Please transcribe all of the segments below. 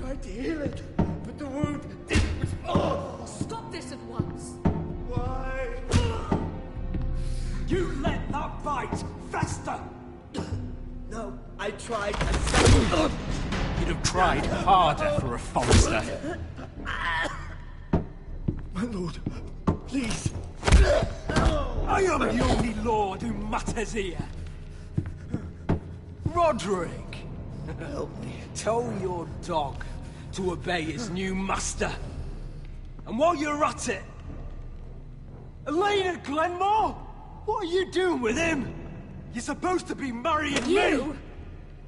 tried to heal it, but the wound didn't respond. Stop this at once. Why? You let that bite fester! No, I tried You'd have tried harder for a Forester. My lord, please. I am the only lord who matters here. Roderick, Help me. tell your dog to obey his new master. And while you're at it, Elena Glenmore, what are you doing with him? You're supposed to be marrying me. You?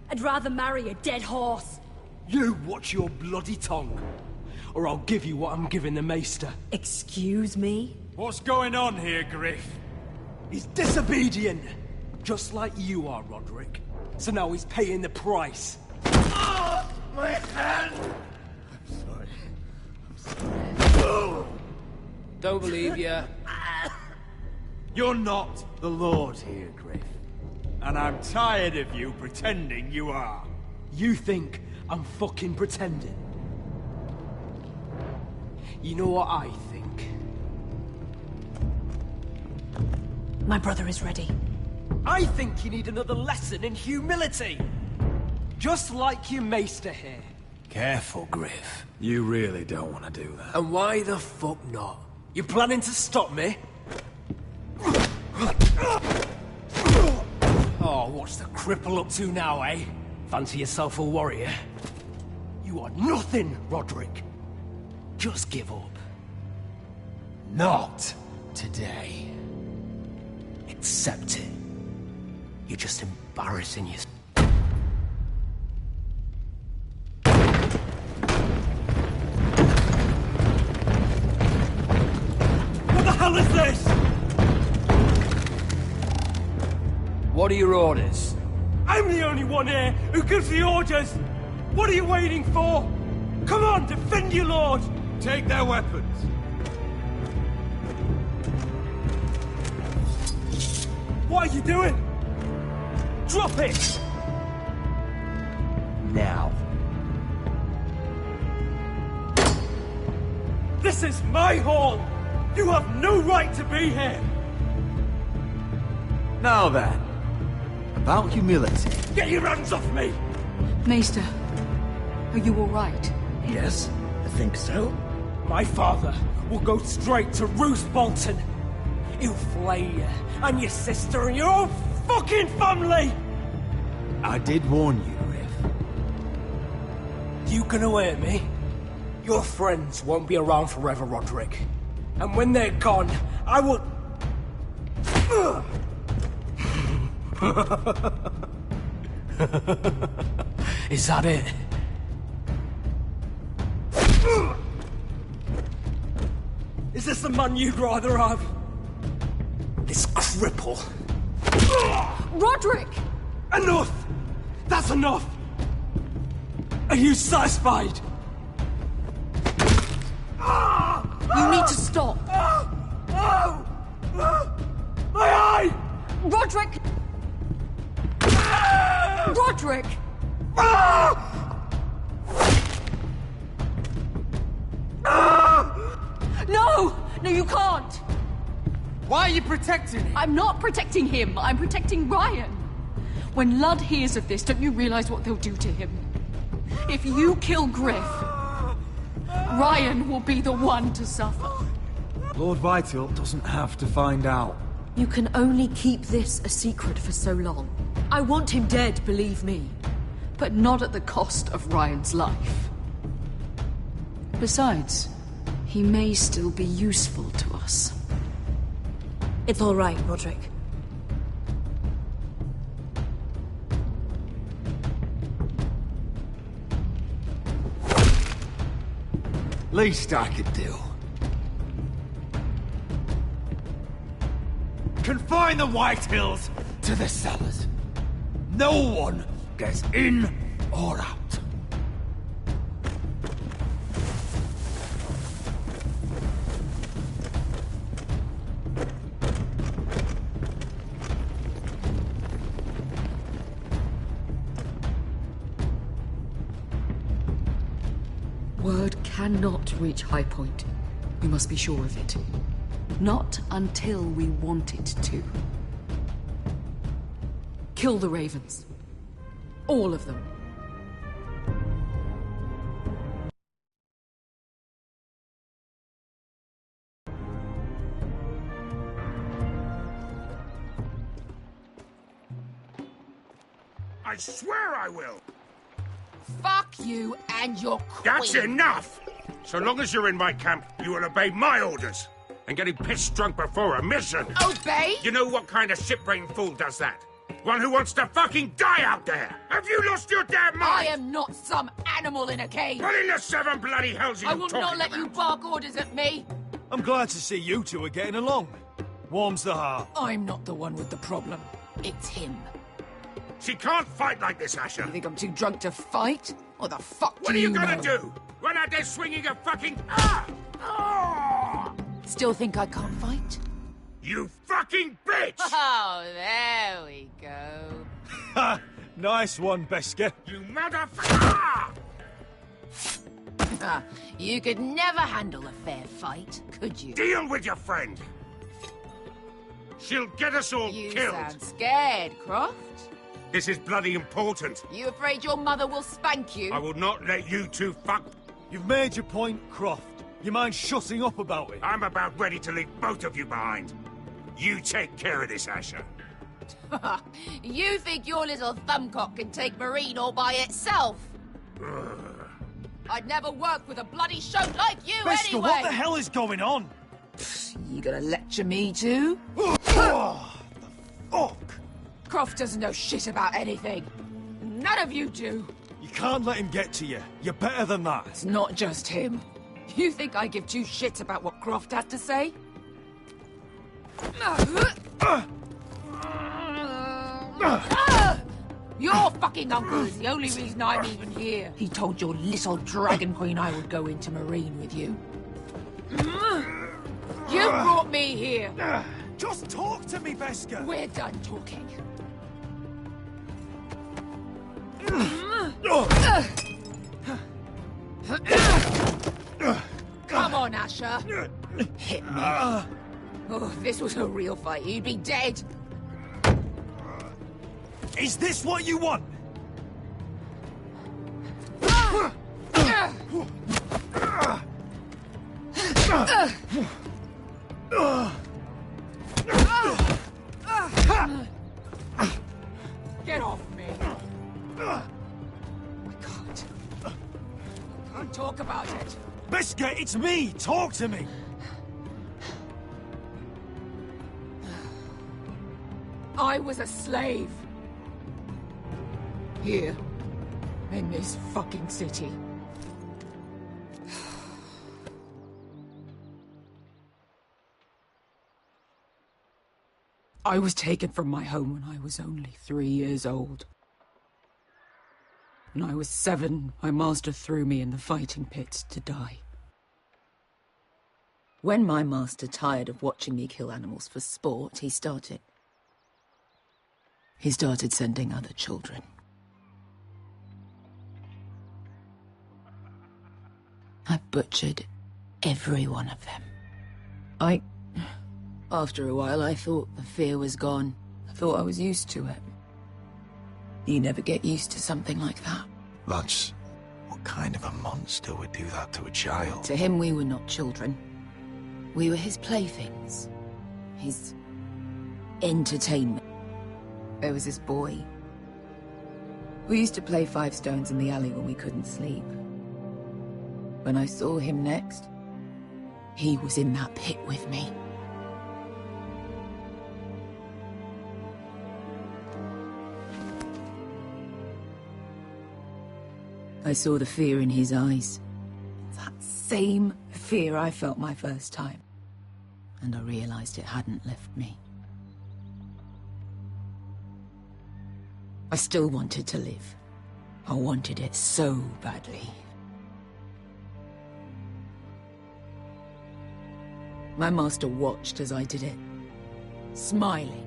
I'd rather marry a dead horse. You watch your bloody tongue, or I'll give you what I'm giving the maester. Excuse me? What's going on here, Griff? He's disobedient, just like you are, Roderick. So now he's paying the price. Oh, my hand! I'm sorry. Don't believe you. You're not the Lord here, Griff. And I'm tired of you pretending you are. You think I'm fucking pretending? You know what I think? My brother is ready. I think you need another lesson in humility. Just like your maester here. Careful, Griff. You really don't want to do that. And why the fuck not? You planning to stop me? Oh, what's the cripple up to now, eh? Fancy yourself a warrior? You are nothing, Roderick. Just give up. Not today. Accept it. You're just embarrassing yourself. What the hell is this? What are your orders? I'm the only one here who gives the orders. What are you waiting for? Come on, defend your lord. Take their weapons. What are you doing? Drop it! Now. This is my hall! You have no right to be here! Now then, about humility. Get your hands off me! Maester, are you all right? Yes, I think so. My father will go straight to Roose Bolton. He'll flay you, and your sister, and your whole fucking family! I did warn you, Griff. You gonna hurt me? Your friends won't be around forever, Roderick. And when they're gone, I will... Is that it? Is this the man you'd rather have? This cripple? Roderick! Enough! That's enough! Are you satisfied? You need to stop. My eye! Roderick! Roderick! No! No, you can't! Why are you protecting him? I'm not protecting him. I'm protecting Ryan. When Ludd hears of this, don't you realize what they'll do to him? If you kill Griff, Ryan will be the one to suffer. Lord Vital doesn't have to find out. You can only keep this a secret for so long. I want him dead, believe me. But not at the cost of Ryan's life. Besides, he may still be useful to us. It's all right, Roderick. Least I could do. Confine the White Hills to the cellars. No one gets in or out. word cannot reach High Point. We must be sure of it. Not until we want it to. Kill the ravens. All of them. I swear I will! Fuck you and your queen. That's enough! So long as you're in my camp, you will obey my orders. And getting pissed drunk before a mission. Obey? You know what kind of shit-brained fool does that? One who wants to fucking die out there! Have you lost your damn mind? I am not some animal in a cage. What in the seven bloody hells are you I will talking not let about? you bark orders at me. I'm glad to see you two are getting along. Warms the heart. I'm not the one with the problem. It's him. She can't fight like this, Asher. You think I'm too drunk to fight? What the fuck What do are you know? gonna do? Run out there swinging a fucking... Ah! Ah! Still think I can't fight? You fucking bitch! Oh, there we go. Ha! Nice one, Beska. You motherfucker! You could never handle a fair fight, could you? Deal with your friend. She'll get us all You killed. sound scared, Croft. This is bloody important. You afraid your mother will spank you? I will not let you two fuck... You've made your point, Croft. You mind shutting up about it? I'm about ready to leave both of you behind. You take care of this, Asher. You think your little thumbcock can take Marine all by itself? I'd never work with a bloody shote like you Beska, anyway! what the hell is going on? You gonna lecture me too? Oh, the fuck? Croft doesn't know shit about anything. None of you do. You can't let him get to you. You're better than that. It's not just him. You think I give two shits about what Croft has to say? Your fucking uncle is the only reason I'm even here. He told your little dragon queen I would go into Marine with you. You brought me here. Just talk to me, Beska. We're done talking. Come on, Asher. Hit me. Oh, if this was a real fight, you'd be dead. Is this what you want? Get off me. I can't talk about it. Beska, it's me. Talk to me. I was a slave. Here. In this fucking city. I was taken from my home when I was only 3 years old. When I was 7, my master threw me in the fighting pit to die. When my master tired of watching me kill animals for sport, he started sending other children. I butchered every one of them. After a while, I thought the fear was gone. I thought I was used to it. You never get used to something like that. Lads, what kind of a monster would do that to a child? To him, we were not children. We were his playthings. His entertainment. There was this boy. We used to play 5 stones in the alley when we couldn't sleep. When I saw him next, he was in that pit with me. I saw the fear in his eyes. That same fear I felt my first time. And I realized it hadn't left me. I still wanted to live. I wanted it so badly. My master watched as I did it, smiling.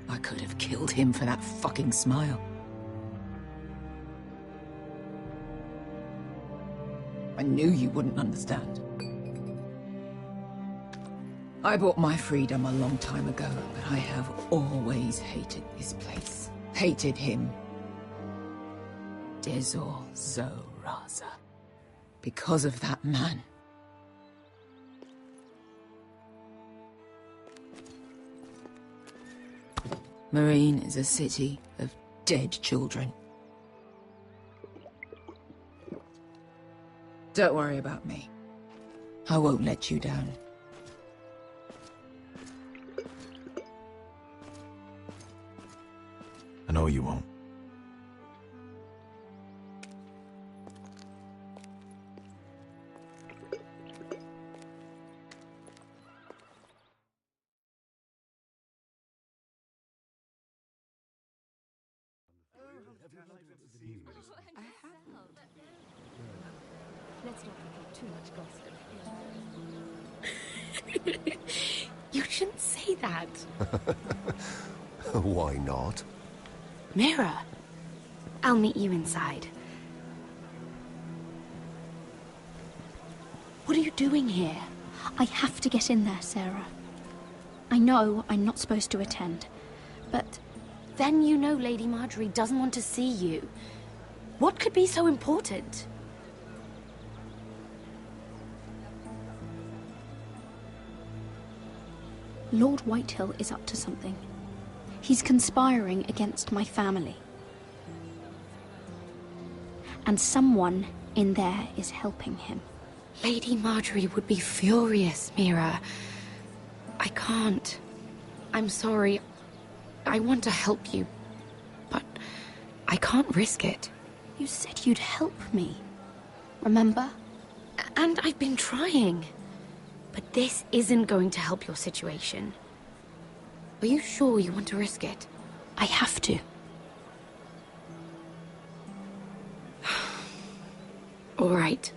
I could have killed him for that fucking smile. I knew you wouldn't understand. I bought my freedom a long time ago, but I have always hated this place. Hated him. Dezor Zoraza. Because of that man. Marine is a city of dead children. Don't worry about me. I won't let you down. I know you won't. Let's not repeat too much gossip. You shouldn't say that. Why not? Mira, I'll meet you inside. What are you doing here? I have to get in there, Sarah. I know I'm not supposed to attend, but... Then you know Lady Marjorie doesn't want to see you. What could be so important? Lord Whitehill is up to something. He's conspiring against my family. And someone in there is helping him. Lady Marjorie would be furious, Mira. I can't. I'm sorry. I want to help you, but I can't risk it. You said you'd help me. Remember? And I've been trying. But this isn't going to help your situation. Are you sure you want to risk it? I have to. All right.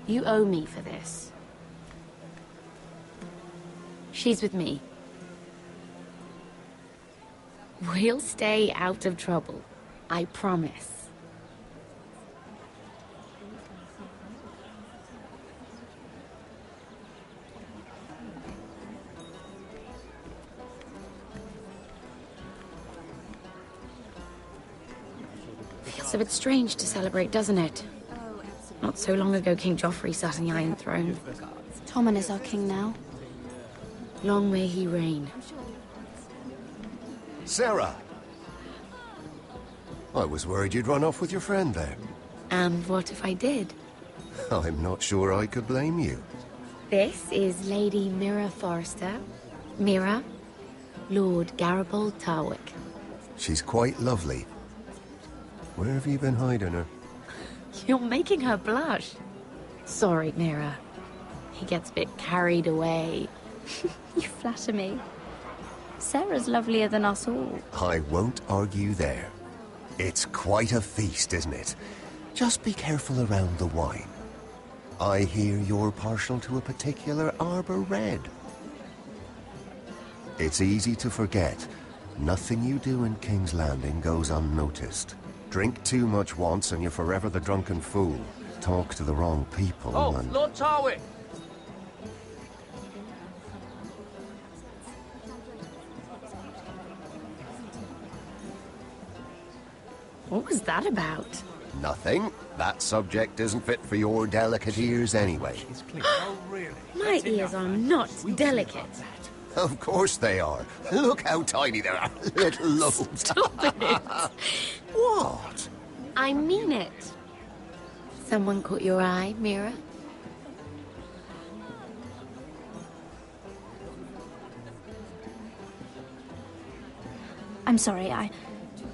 You owe me for this. She's with me. We'll stay out of trouble. I promise. Feels a bit strange to celebrate, doesn't it? Not so long ago, King Joffrey sat on the Iron Throne. Tommen is our king now. Long may he reign. Sarah! I was worried you'd run off with your friend there. And what if I did? I'm not sure I could blame you. This is Lady Mira Forrester. Mira, Lord Garibald Tarwick. She's quite lovely. Where have you been hiding her? You're making her blush. Sorry, Mira. He gets a bit carried away. You flatter me. Sarah's lovelier than us all. I won't argue there. It's quite a feast, isn't it? Just be careful around the wine. I hear you're partial to a particular Arbor Red. It's easy to forget. Nothing you do in King's Landing goes unnoticed. Drink too much once and you're forever the drunken fool. Talk to the wrong people and... Lord Tarwick! What was that about? Nothing. That subject isn't fit for your delicate ears anyway. Oh, really? My ears are not delicate. Of course they are. Look how tiny they are. Little lobes. Stop it! What? I mean it. Someone caught your eye, Mira? I'm sorry,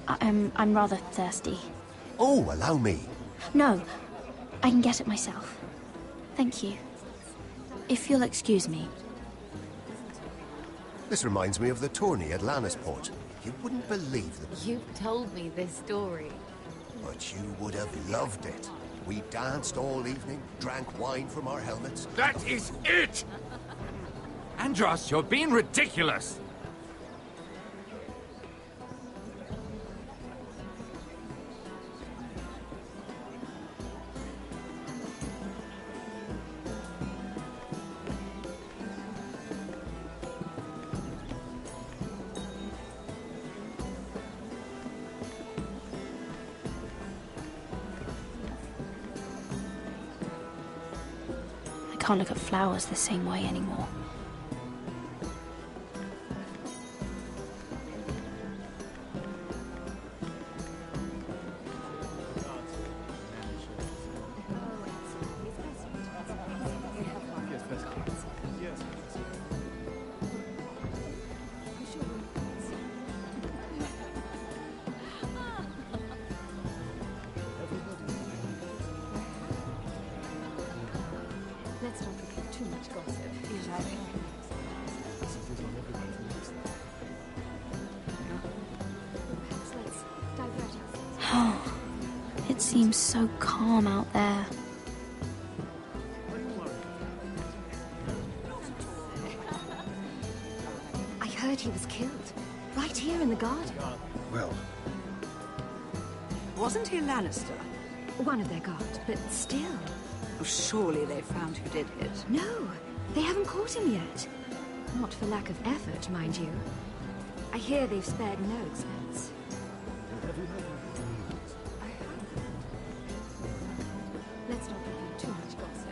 I'm rather thirsty. Oh, allow me. No, I can get it myself. Thank you. If you'll excuse me. This reminds me of the tourney at Lannisport. You wouldn't believe them. You've told me this story. But you would have loved it. We danced all evening, drank wine from our helmets. That is it! Andros, you're being ridiculous! can't look at flowers the same way anymore. Let's not forget too much gossip. Let's divert ourselves. Oh, it seems so calm out there. I heard he was killed. Right here in the garden. Well, Wasn't he Lannister? One of their guard, but still. Oh, surely they found who did it. No, they haven't caught him yet. Not for lack of effort, mind you. I hear they've spared no expense. Let's not forget too much gossip.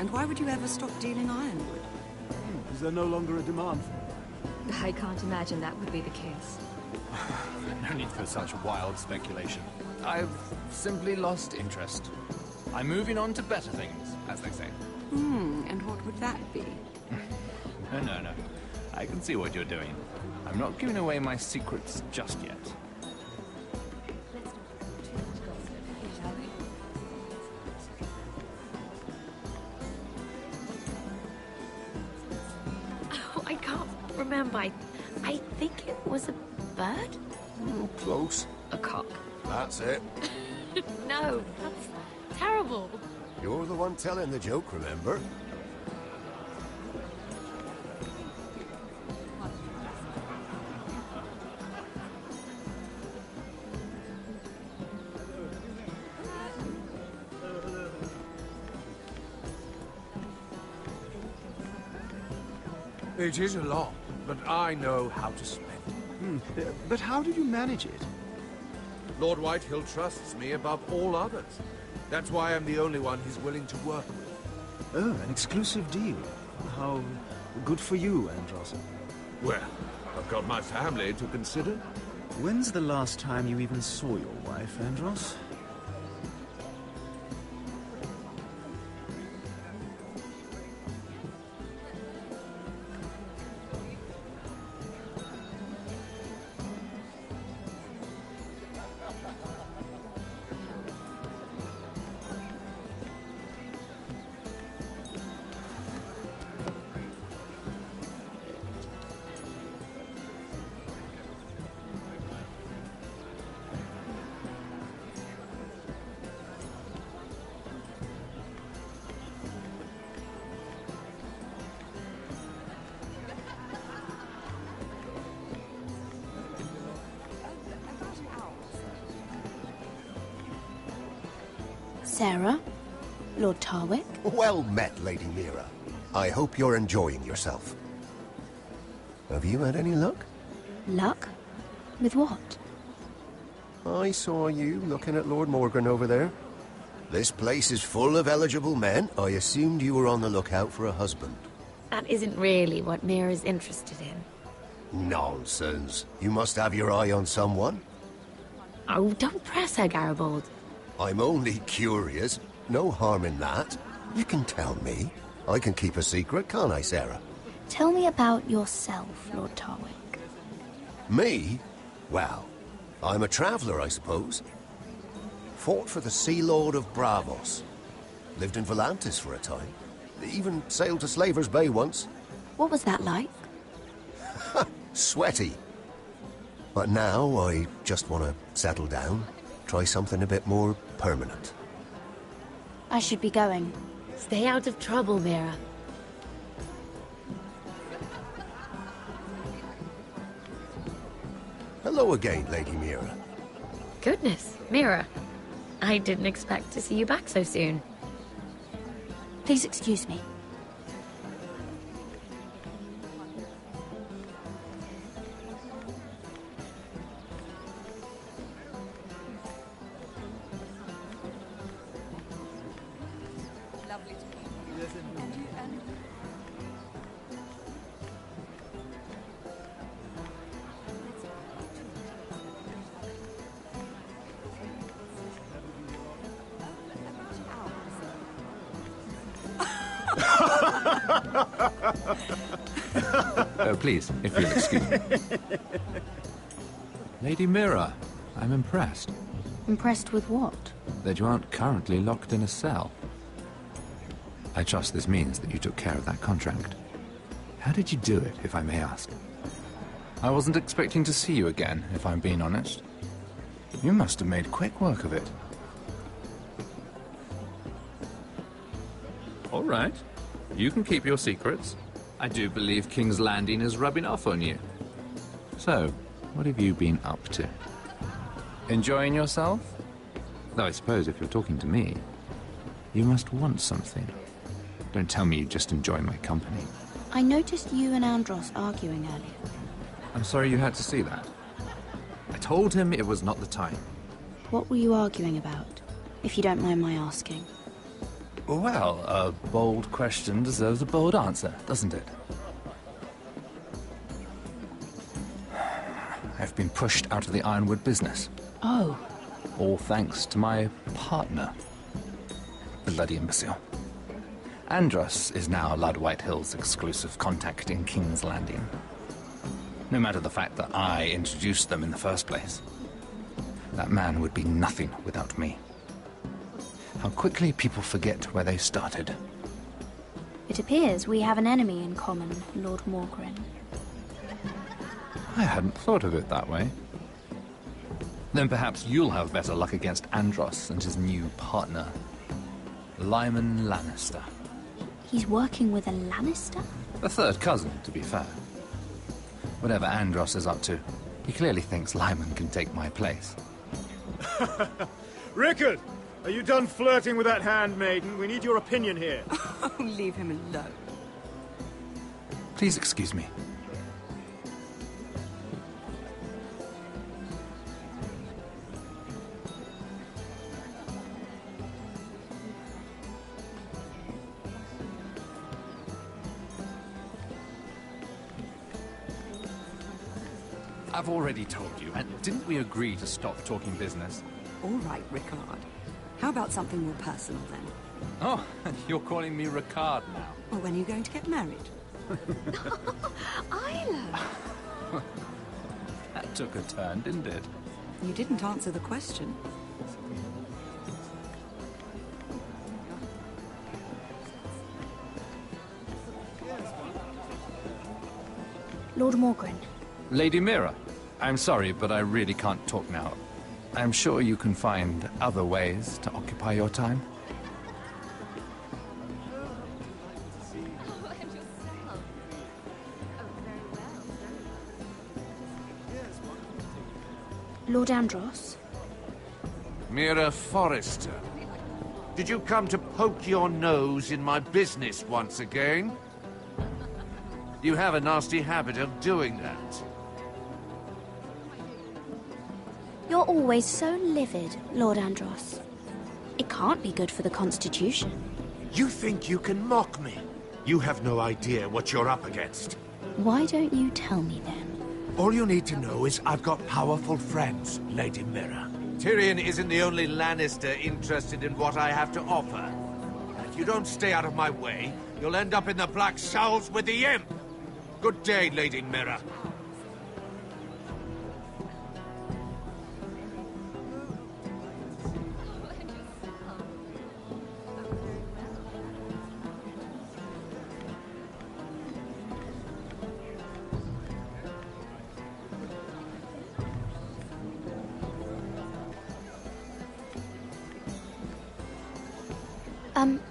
And why would you ever stop dealing ironwood? Is there no longer a demand for it? I can't imagine that would be the case. No need for such wild speculation. I've simply lost interest. I'm moving on to better things, as they say. And what would that be? No. I can see what you're doing. I'm not giving away my secrets just yet. Oh, I can't remember. I think it was a bird? Close. A cock. That's it. No, that's terrible. You're the one telling the joke, remember? It is a lot, but I know how to spend it. But how did you manage it? Lord Whitehill trusts me above all others. That's why I'm the only one he's willing to work with. Oh, an exclusive deal. How good for you, Andros. Well, I've got my family to consider. When's the last time you even saw your wife, Andros? Sarah? Lord Tarwick? Well met, Lady Mira. I hope you're enjoying yourself. Have you had any luck? Luck? With what? I saw you looking at Lord Morgan over there. This place is full of eligible men. I assumed you were on the lookout for a husband. That isn't really what Mira's interested in. Nonsense. You must have your eye on someone. Oh, don't press her, Garibaldi. I'm only curious. No harm in that. You can tell me. I can keep a secret, can't I, Sarah? Tell me about yourself, Lord Tarwick. Me? Well, I'm a traveller, I suppose. Fought for the Sea Lord of Bravos. Lived in Volantis for a time. Even sailed to Slaver's Bay once. What was that like? Sweaty. But now I just want to settle down. Try something a bit more permanent. I should be going. Stay out of trouble, Mira. Hello again, Lady Mira. Goodness, Mira. I didn't expect to see you back so soon. Please excuse me. Please, if you'll excuse me. Lady Mira, I'm impressed. Impressed with what? That you aren't currently locked in a cell. I trust this means that you took care of that contract. How did you do it, if I may ask? I wasn't expecting to see you again, if I'm being honest. You must have made quick work of it. All right. You can keep your secrets. I do believe King's Landing is rubbing off on you. So, what have you been up to? Enjoying yourself? Though I suppose if you're talking to me, you must want something. Don't tell me you just enjoy my company. I noticed you and Andros arguing earlier. I'm sorry you had to see that. I told him it was not the time. What were you arguing about, if you don't mind my asking? Well, a bold question deserves a bold answer, doesn't it? I've been pushed out of the ironwood business. Oh. All thanks to my partner. Bloody imbecile. Andros is now Lud Whitehill's exclusive contact in King's Landing. No matter the fact that I introduced them in the first place. That man would be nothing without me. How quickly people forget where they started. It appears we have an enemy in common, Lord Morgren. I hadn't thought of it that way. Then perhaps you'll have better luck against Andros and his new partner, Lyman Lannister. He's working with a Lannister? A third cousin, to be fair. Whatever Andros is up to, he clearly thinks Lyman can take my place. Rickard! Are you done flirting with that handmaiden? We need your opinion here. Oh, leave him alone. Please excuse me. I've already told you, and didn't we agree to stop talking business? All right, Rickard. How about something more personal, then? Oh, you're calling me Ricard now. Well, when are you going to get married? Isla! That took a turn, didn't it? You didn't answer the question. Lord Morgren. Lady Mira, I'm sorry, but I really can't talk now. I'm sure you can find other ways to occupy your time. Lord Andros? Mira Forrester. Did you come to poke your nose in my business once again? You have a nasty habit of doing that. You're always so livid, Lord Andros. It can't be good for the Constitution. You think you can mock me? You have no idea what you're up against. Why don't you tell me then? All you need to know is I've got powerful friends, Lady Mira. Tyrion isn't the only Lannister interested in what I have to offer. And if you don't stay out of my way, you'll end up in the Black Showls with the Imp. Good day, Lady Mira.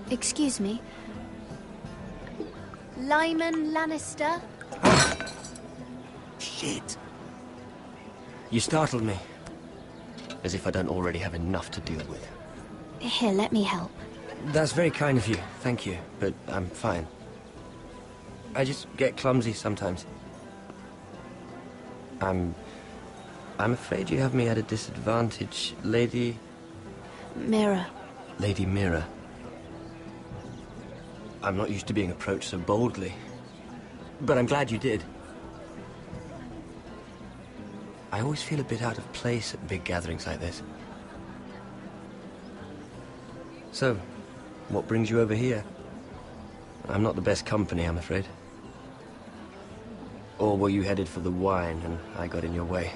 Excuse me. Lyman Lannister? Shit. You startled me. As if I don't already have enough to deal with. Here, let me help. That's very kind of you, thank you, but I'm fine. I just get clumsy sometimes. I'm afraid you have me at a disadvantage, Lady... Mira. Lady Mira. I'm not used to being approached so boldly. But I'm glad you did. I always feel a bit out of place at big gatherings like this. So, what brings you over here? I'm not the best company, I'm afraid. Or were you headed for the wine and I got in your way?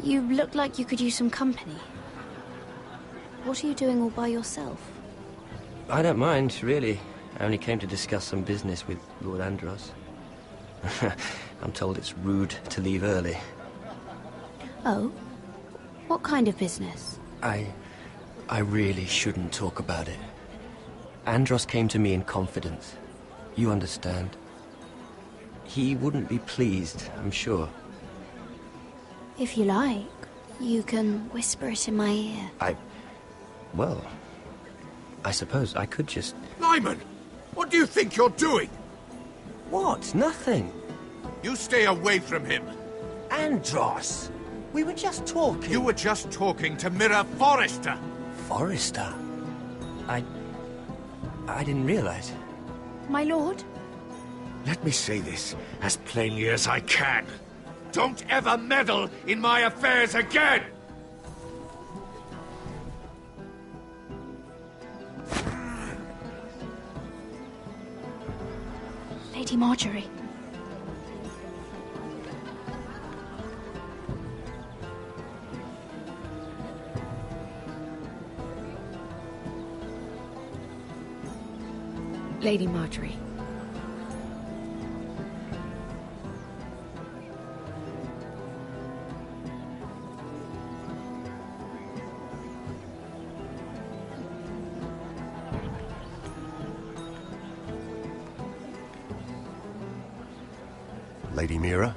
You look like you could use some company. What are you doing all by yourself? I don't mind, really. I only came to discuss some business with Lord Andros. I'm told it's rude to leave early. Oh? What kind of business? I really shouldn't talk about it. Andros came to me in confidence. You understand? He wouldn't be pleased, I'm sure. If you like, you can whisper it in my ear. Well, I suppose I could just... Lyman! What do you think you're doing? What? Nothing. You stay away from him. Andros! We were just talking. You were just talking to Mira Forrester. Forrester? I didn't realize. My lord? Let me say this as plainly as I can. Don't ever meddle in my affairs again! Lady Marjorie. Lady Marjorie. Lady Mira?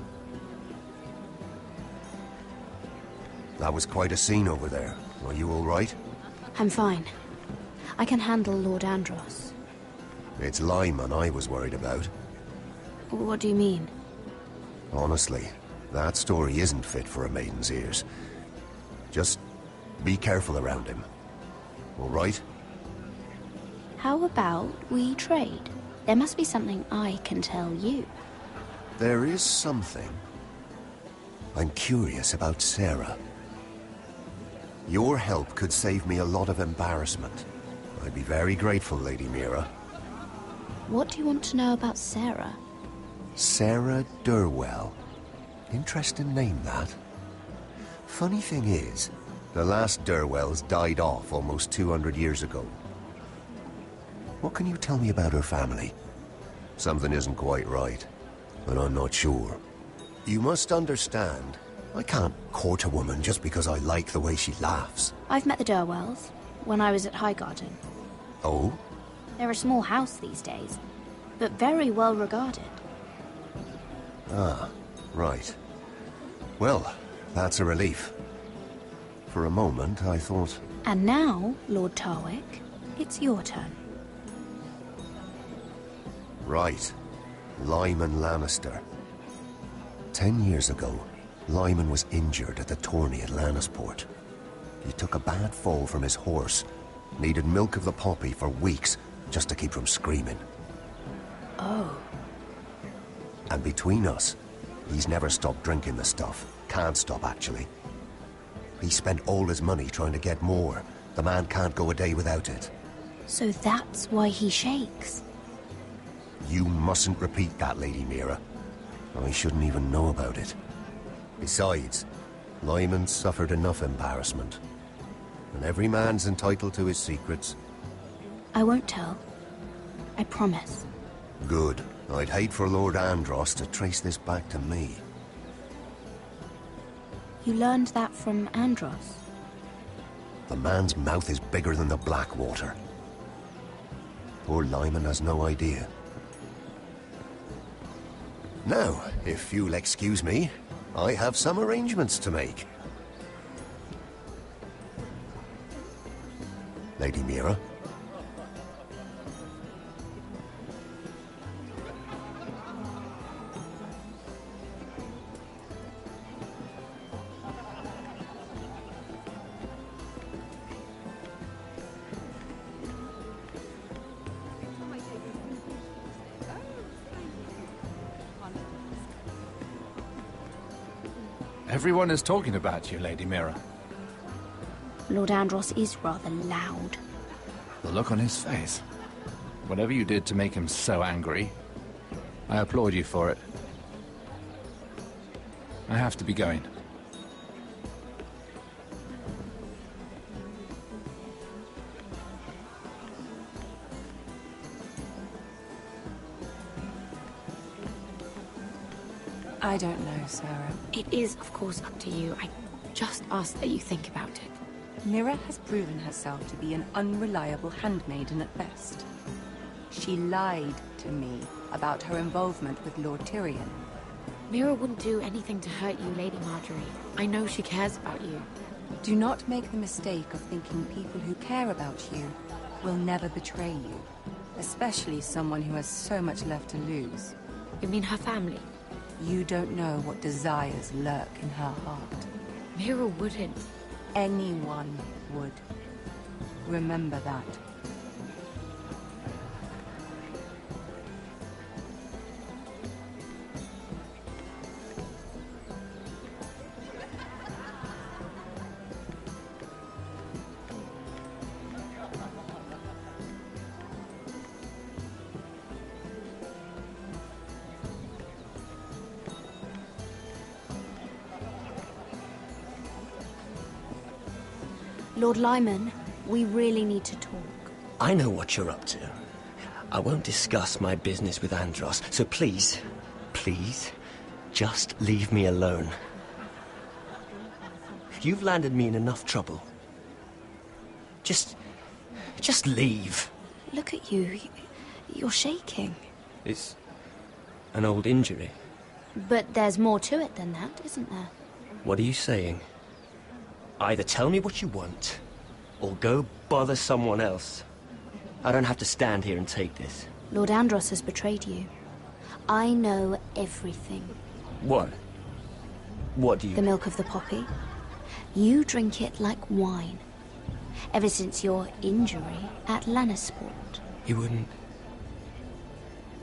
That was quite a scene over there. Are you all right? I'm fine. I can handle Lord Andros. It's Lyman I was worried about. What do you mean? Honestly, that story isn't fit for a maiden's ears. Just be careful around him. All right? How about we trade? There must be something I can tell you. There is something. I'm curious about Sarah. Your help could save me a lot of embarrassment. I'd be very grateful, Lady Mira. What do you want to know about Sarah? Sarah Durwell. Interesting name, that. Funny thing is, the last Durwells died off almost 200 years ago. What can you tell me about her family? Something isn't quite right, but I'm not sure. You must understand, I can't court a woman just because I like the way she laughs. I've met the Durwells when I was at Highgarden. Oh? They're a small house these days, but very well regarded. Ah, right. Well, that's a relief. For a moment, I thought... And now, Lord Tarwick, it's your turn. Right. Lyman Lannister. 10 years ago, Lyman was injured at the tourney at Lannisport. He took a bad fall from his horse. Needed milk of the poppy for weeks, just to keep from screaming. Oh. And between us, he's never stopped drinking the stuff. Can't stop, actually. He spent all his money trying to get more. The man can't go a day without it. So that's why he shakes. You mustn't repeat that, Lady Mira. I shouldn't even know about it. Besides, Lyman suffered enough embarrassment. And every man's entitled to his secrets. I won't tell. I promise. Good. I'd hate for Lord Andros to trace this back to me. You learned that from Andros? The man's mouth is bigger than the Blackwater. Poor Lyman has no idea. Now, if you'll excuse me, I have some arrangements to make. Lady Mira? Everyone is talking about you, Lady Mira. Lord Andros is rather loud. The look on his face. Whatever you did to make him so angry, I applaud you for it. I have to be going. I don't know, Sarah. It is, of course, up to you. I just ask that you think about it. Mira has proven herself to be an unreliable handmaiden at best. She lied to me about her involvement with Lord Tyrion. Mira wouldn't do anything to hurt you, Lady Marjorie. I know she cares about you. Do not make the mistake of thinking people who care about you will never betray you. Especially someone who has so much left to lose. You mean her family? You don't know what desires lurk in her heart. Mira wouldn't. Anyone would. Remember that. Lord Lyman, we really need to talk. I know what you're up to. I won't discuss my business with Andros, so please, just leave me alone. You've landed me in enough trouble. Just leave. Look at you. You're shaking. It's an old injury. But there's more to it than that, isn't there? What are you saying? Either tell me what you want, or go bother someone else. I don't have to stand here and take this. Lord Andros has betrayed you. I know everything. What? What do you... The milk of the poppy. You drink it like wine. Ever since your injury at Lannisport. He wouldn't...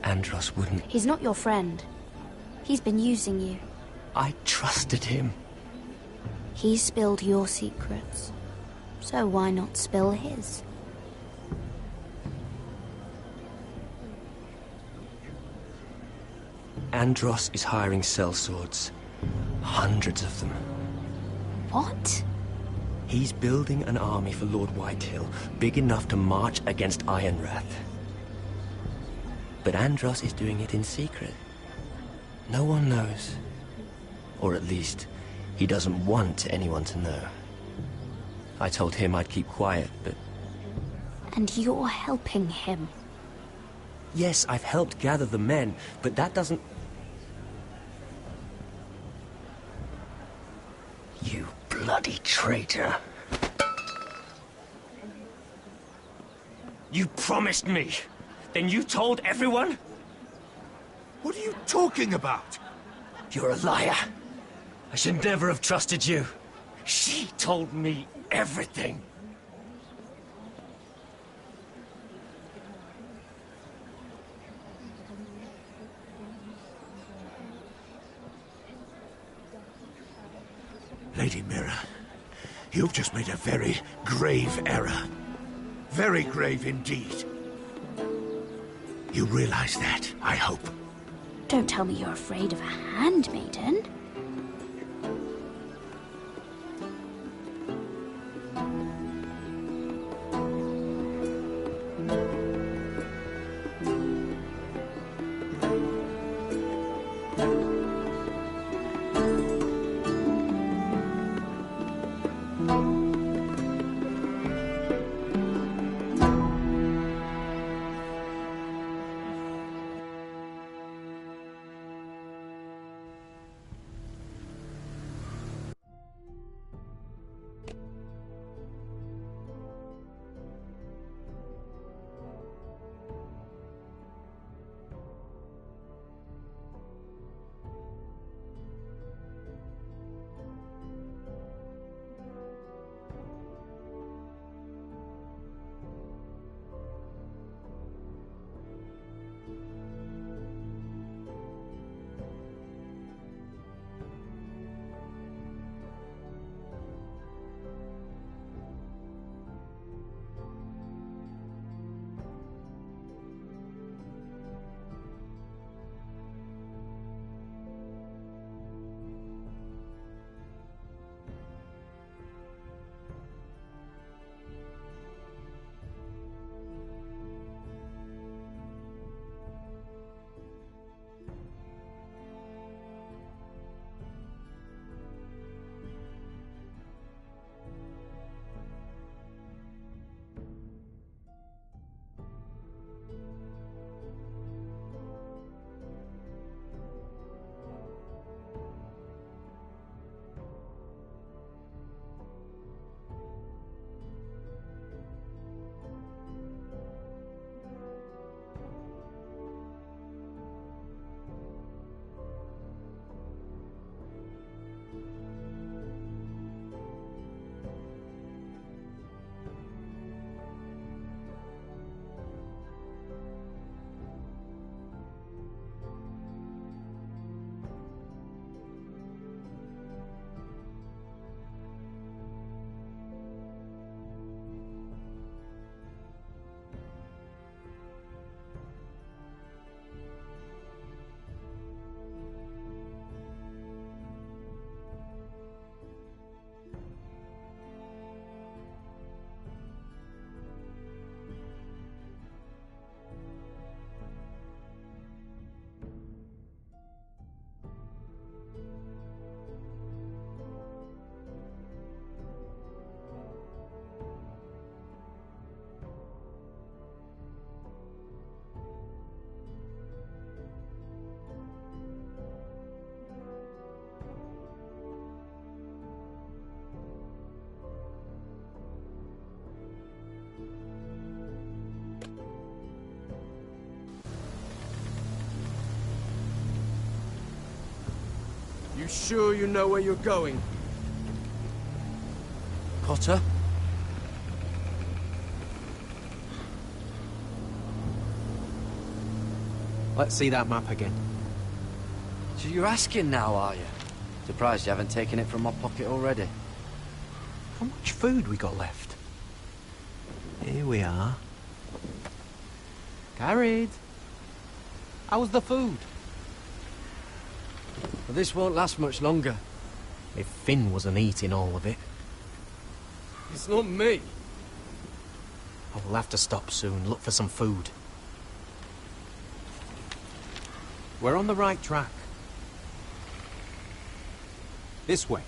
Andros wouldn't... He's not your friend. He's been using you. I trusted him. He spilled your secrets. So why not spill his? Andros is hiring sellswords. Hundreds of them. What? He's building an army for Lord Whitehill, big enough to march against Ironrath. But Andros is doing it in secret. No one knows. Or at least, he doesn't want anyone to know. I told him I'd keep quiet, but... And you're helping him. Yes, I've helped gather the men, but that doesn't... You bloody traitor. You promised me. Then you told everyone? What are you talking about? You're a liar. I should never have trusted you. She told me everything. Lady Mira, you've just made a very grave error. Very grave indeed. You realize that, I hope. Don't tell me you're afraid of a handmaiden. sure you know where you're going? Potter? Let's see that map again. So you're asking now, are you? Surprised you haven't taken it from my pocket already. How much food we got left? Here we are. Carried. How's the food? Well, this won't last much longer. If Finn wasn't eating all of it. It's not me. I will have to stop soon, look for some food. We're on the right track. This way.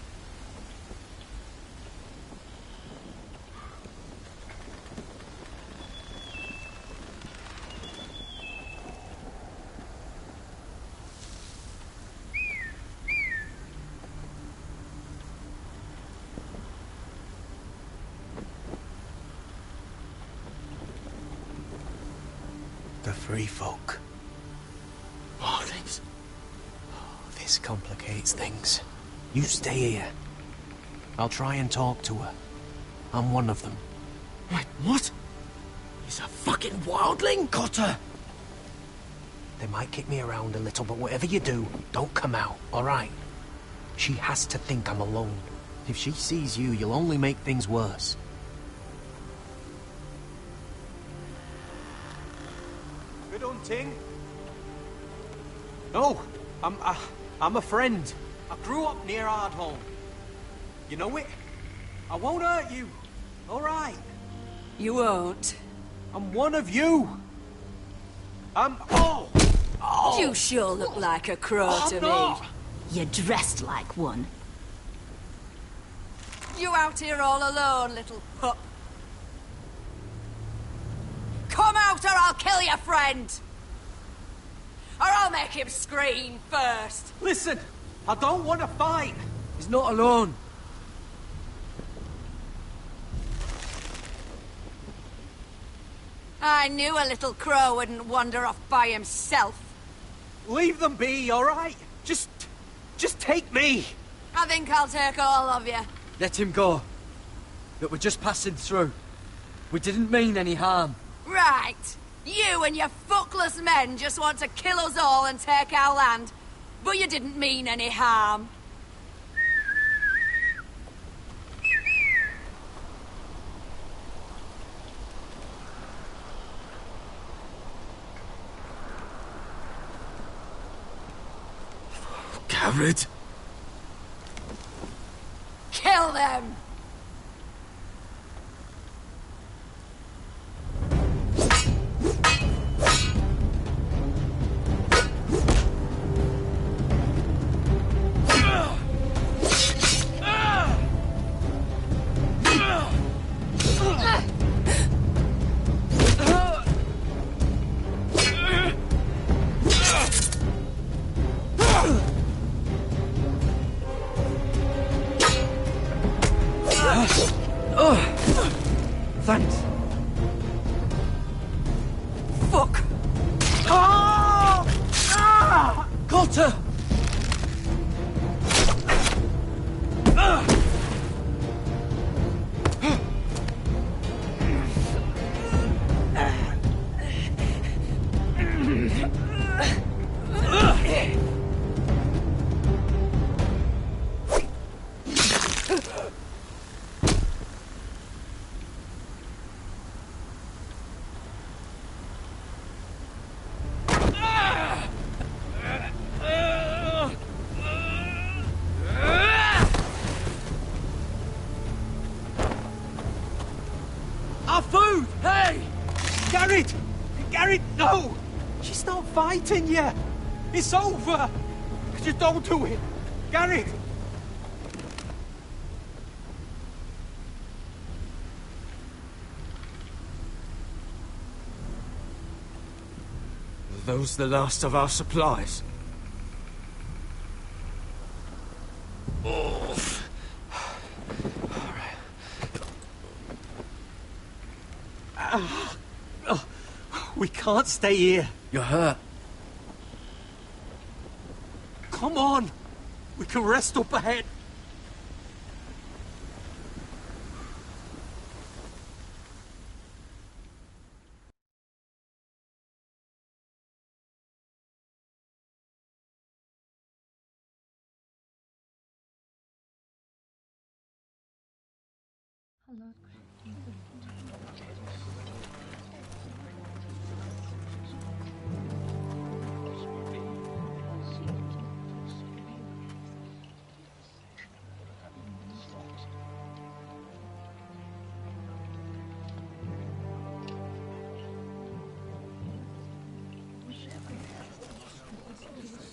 The free folk. This complicates things. You stay here. I'll try and talk to her. I'm one of them. Wait, what? He's a fucking wildling? Cotter! They might kick me around a little, but whatever you do, don't come out, alright? She has to think I'm alone. If she sees you, you'll only make things worse. Good hunting. No, I'm a friend. I grew up near Ardholm. You know it? I won't hurt you. All right. You won't. I'm one of you. Oh! You sure look like a crow to not. me. You're dressed like one. You out here all alone, little pup? Come out or I'll kill your friend! Or I'll make him scream first! Listen, I don't want to fight. He's not alone. I knew a little crow wouldn't wander off by himself. Leave them be, all right? Just take me. I think I'll take all of you. Let him go. Look, we're just passing through. We didn't mean any harm. Right. You and your fuckless men just want to kill us all and take our land. But you didn't mean any harm. Garrett? Kill them! Thanks. Fuck! Got her! Our food! Hey! Garrett! Garrett, no! She's not fighting yet! It's over! Just don't do it! Garrett! Are those the last of our supplies? We can't stay here. You're hurt. Come on! We can rest up ahead.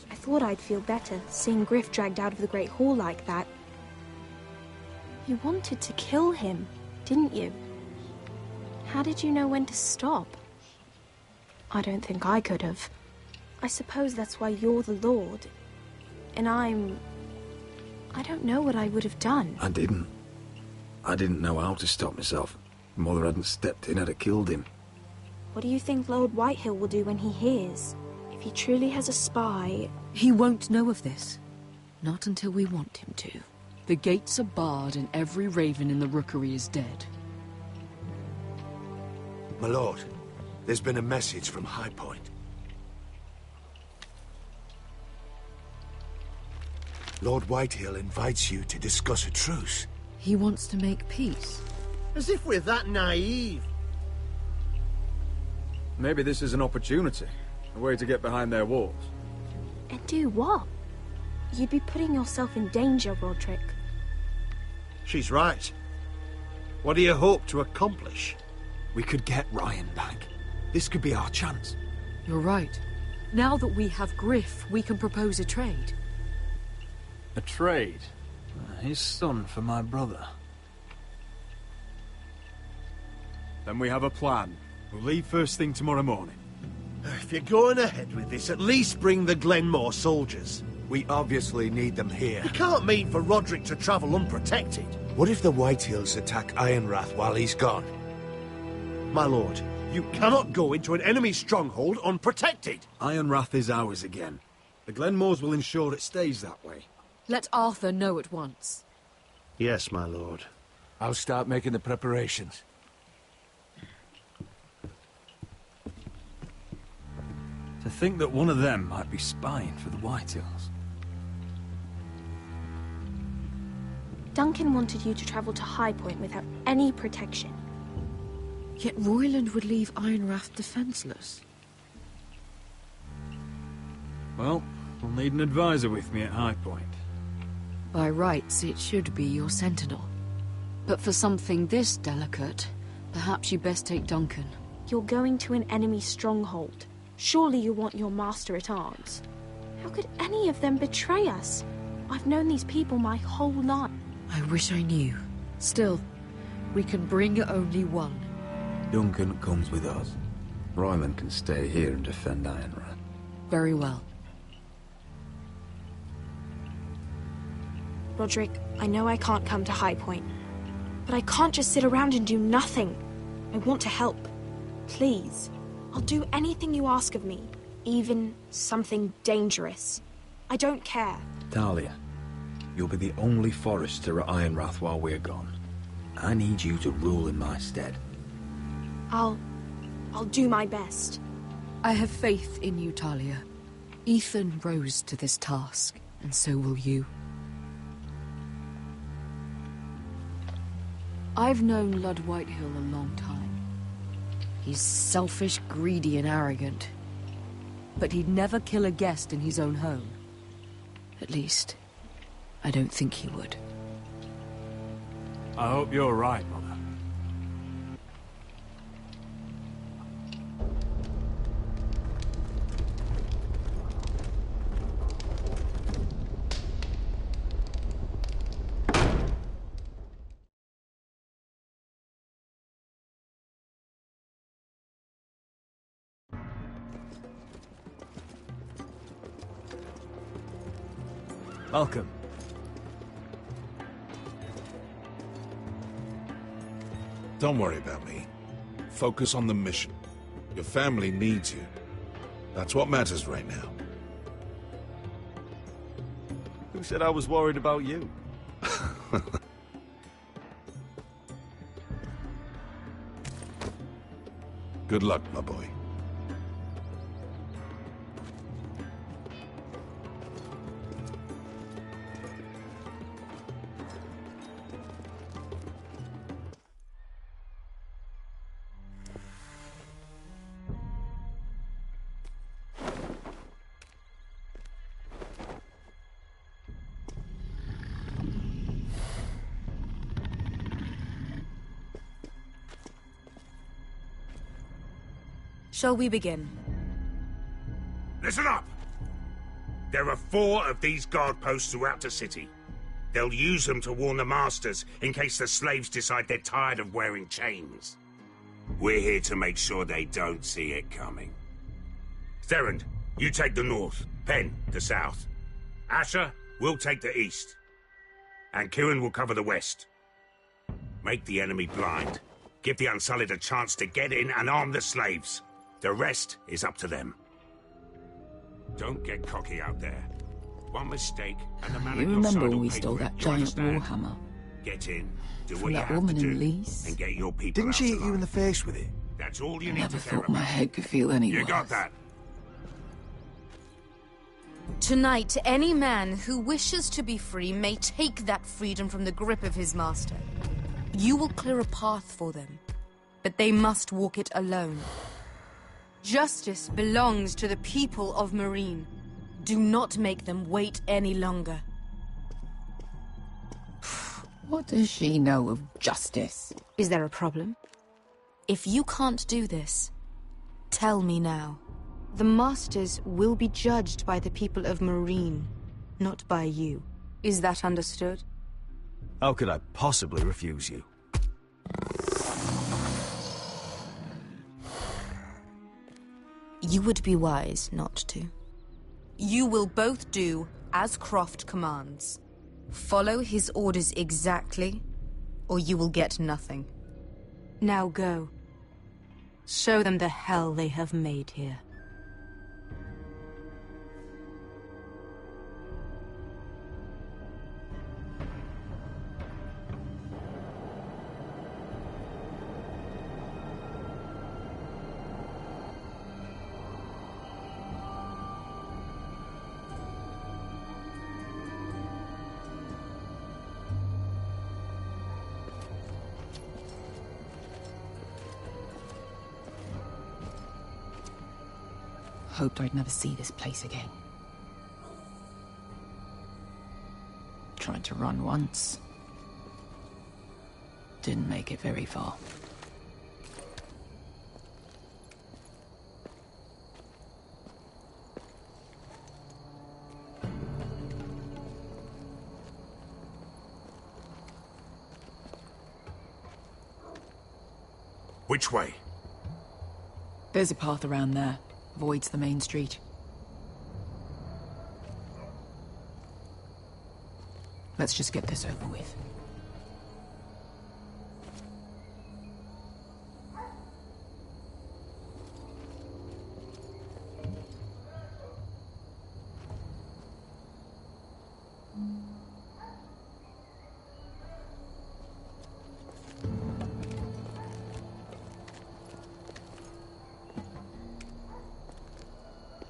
I thought I'd feel better seeing Griff dragged out of the Great Hall like that. You wanted to kill him, didn't you? How did you know when to stop? I don't think I could have. I suppose that's why you're the Lord. And I don't know what I would have done. I didn't. I didn't know how to stop myself. Mother hadn't stepped in, I'd have killed him. What do you think Lord Whitehill will do when he hears? If he truly has a spy... He won't know of this. Not until we want him to. The gates are barred and every raven in the rookery is dead. My lord, there's been a message from High Point. Lord Whitehill invites you to discuss a truce. He wants to make peace. As if we're that naive. Maybe this is an opportunity. A way to get behind their walls. And do what? You'd be putting yourself in danger, Roderick. She's right. What do you hope to accomplish? We could get Ryan back. This could be our chance. You're right. Now that we have Griff, we can propose a trade. A trade? His son for my brother. Then we have a plan. We'll leave first thing tomorrow morning. If you're going ahead with this, at least bring the Glenmore soldiers. We obviously need them here. You can't mean for Roderick to travel unprotected. What if the Whitehills attack Ironrath while he's gone? My lord, you cannot go into an enemy stronghold unprotected. Ironrath is ours again. The Glenmores will ensure it stays that way. Let Arthur know at once. Yes, my lord. I'll start making the preparations. To think that one of them might be spying for the Whitehills. Duncan wanted you to travel to High Point without any protection. Yet Royland would leave Ironrath defenseless. Well, we'll need an advisor with me at High Point. By rights, it should be your sentinel. But for something this delicate, perhaps you best take Duncan. You're going to an enemy stronghold. Surely you want your master-at-arms. How could any of them betray us? I've known these people my whole life. I wish I knew. Still, we can bring only one. Duncan comes with us. Ryman can stay here and defend Ironrath. Very well. Roderick, I know I can't come to High Point, but I can't just sit around and do nothing. I want to help. Please. I'll do anything you ask of me, even something dangerous. I don't care. Talia, you'll be the only Forester at Ironrath while we're gone. I need you to rule in my stead. I'll do my best. I have faith in you, Talia. Ethan rose to this task, and so will you. I've known Lord Whitehill a long time. He's selfish, greedy, and arrogant. But he'd never kill a guest in his own home. At least, I don't think he would. I hope you're right, Mother. Welcome. Don't worry about me. Focus on the mission. Your family needs you. That's what matters right now. Who said I was worried about you? Good luck, my boy. Shall we begin? Listen up! There are 4 of these guard posts throughout the city. They'll use them to warn the masters in case the slaves decide they're tired of wearing chains. We're here to make sure they don't see it coming. Therend, you take the north. Penn, the south. Asher, we'll take the east. And Kieran will cover the west. Make the enemy blind. Give the Unsullied a chance to get in and arm the slaves. The rest is up to them. Don't get cocky out there. One mistake, and the man You at your remember side when will we pay stole for it. that Do you giant understand? warhammer? Get in, do From what you that have woman to in do, Lee's? and get your people Didn't out she hit alive. you in the face with it? That's all you I need never to care thought my about. head could feel any You worse. got that? Tonight, any man who wishes to be free may take that freedom from the grip of his master. You will clear a path for them, but they must walk it alone. Justice belongs to the people of Marine. Do not make them wait any longer. What does she know of justice? Is there a problem? If you can't do this, tell me now. The Masters will be judged by the people of Marine, not by you. Is that understood? How could I possibly refuse you? You would be wise not to. You will both do as Croft commands. Follow his orders exactly, or you will get nothing. Now go. Show them the hell they have made here. Hoped I'd never see this place again. Tried to run once. Didn't make it very far. Which way? There's a path around there. Avoids the main street. Let's just get this over with.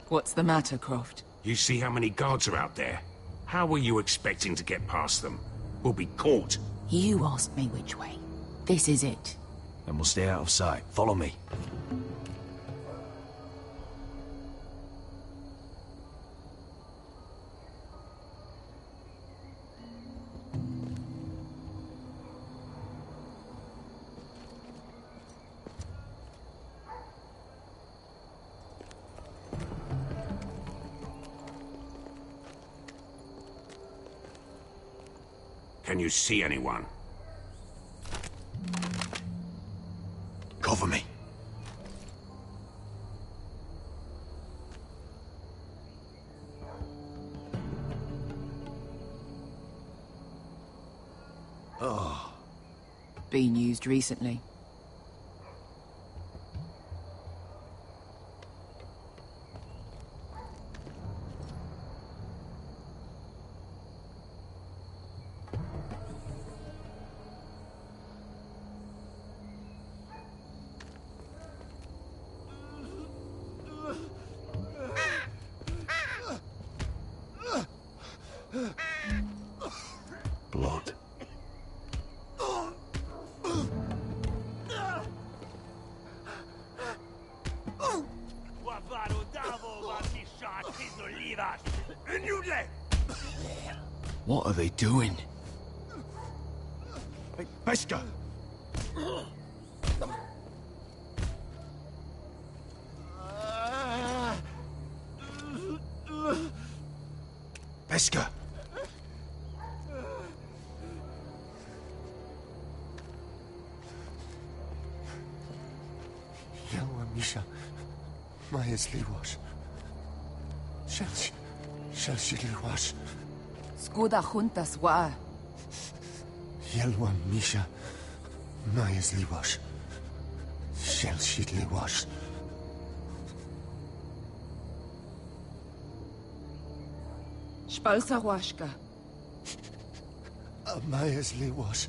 What's the matter, Croft? You see how many guards are out there? How were you expecting to get past them? We'll be caught. You asked me which way. This is it. And we'll stay out of sight. Follow me. Can you see anyone? Cover me. Oh. Been used recently. What are they doing? Beskar! Beskar! Yelwa Misha, Majesliwash. Shelsiliwash. Skuda juntas wa. Yelwa Misha, Majesliwash. Shelsiliwash. Spalsa washka. Majesliwash.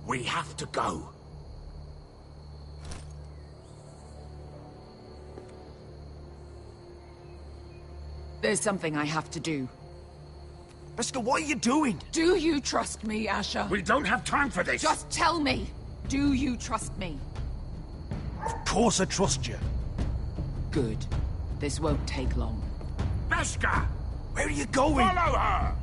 We have to go. There's something I have to do. Beskar, what are you doing? Do you trust me, Asher? We don't have time for this. Just tell me. Do you trust me? Of course I trust you. Good. This won't take long. Beskar! Where are you going? Follow her!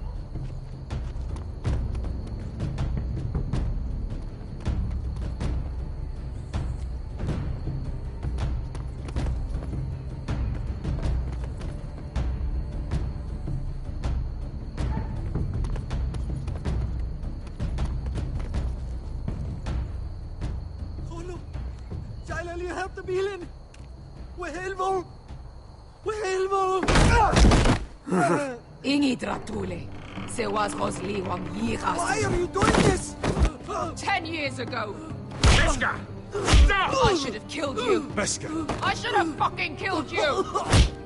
Ingi Dratule. Sewas Rosliwam Yiras. Why are you doing this? 10 years ago. Beskar! Stop! I should have killed you. Beskar! I should have fucking killed you.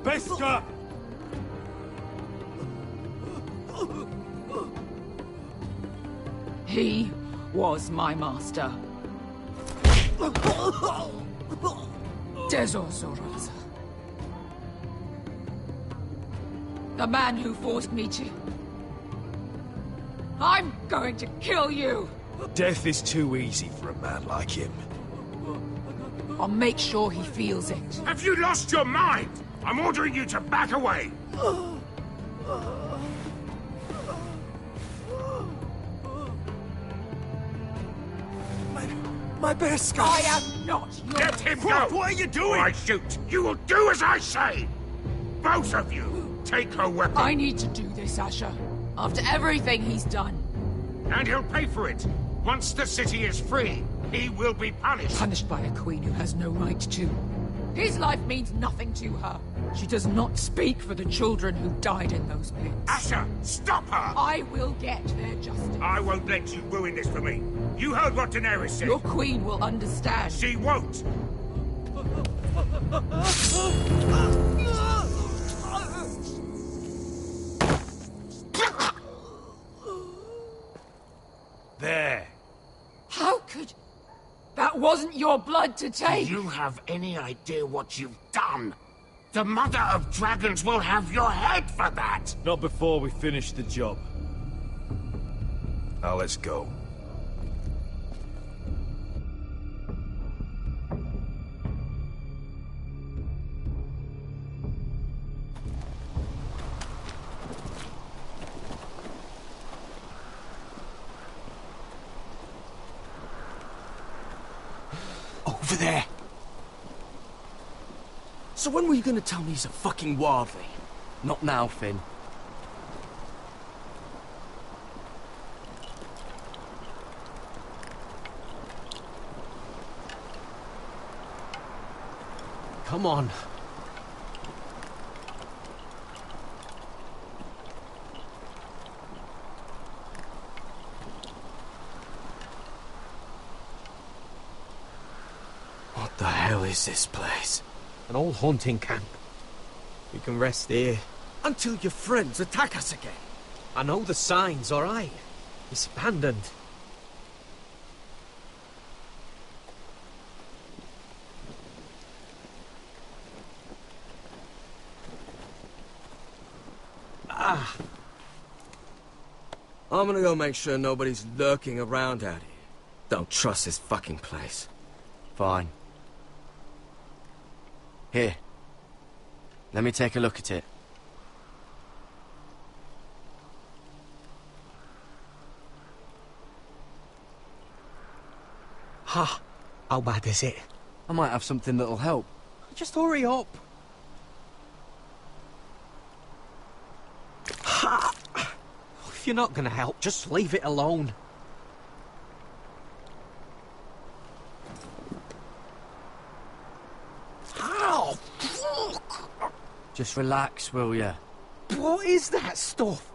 Beskar! He was my master. Dezozoraza. The man who forced me to... I'm going to kill you! Death is too easy for a man like him. I'll make sure he feels it. Have you lost your mind? I'm ordering you to back away! My Beskar! I am not your... Let him go! What are you doing? Or I shoot! You will do as I say! Both of you! Take her weapon! I need to do this, Asher. After everything he's done. And he'll pay for it! Once the city is free, he will be punished! Punished by a queen who has no right to. His life means nothing to her. She does not speak for the children who died in those pits. Asher, stop her! I will get their justice. I won't let you ruin this for me. You heard what Daenerys said. Your queen will understand. She won't! There. How could... That wasn't your blood to take! Do you have any idea what you've done? The Mother of Dragons will have your head for that! Not before we finish the job. Now let's go. Over there. So when were you gonna tell me he's a fucking wildling? Not now, Finn. Come on. What the hell is this place? An old hunting camp. We can rest here. Until your friends attack us again. I know the signs, alright? It's abandoned. Ah. I'm gonna go make sure nobody's lurking around out here. Don't trust this fucking place. Fine. Here. Let me take a look at it. Ha! How bad is it? I might have something that'll help. Just hurry up. Ha! If you're not gonna help, just leave it alone. Ow! Fuck! Just relax, will ya? What is that stuff?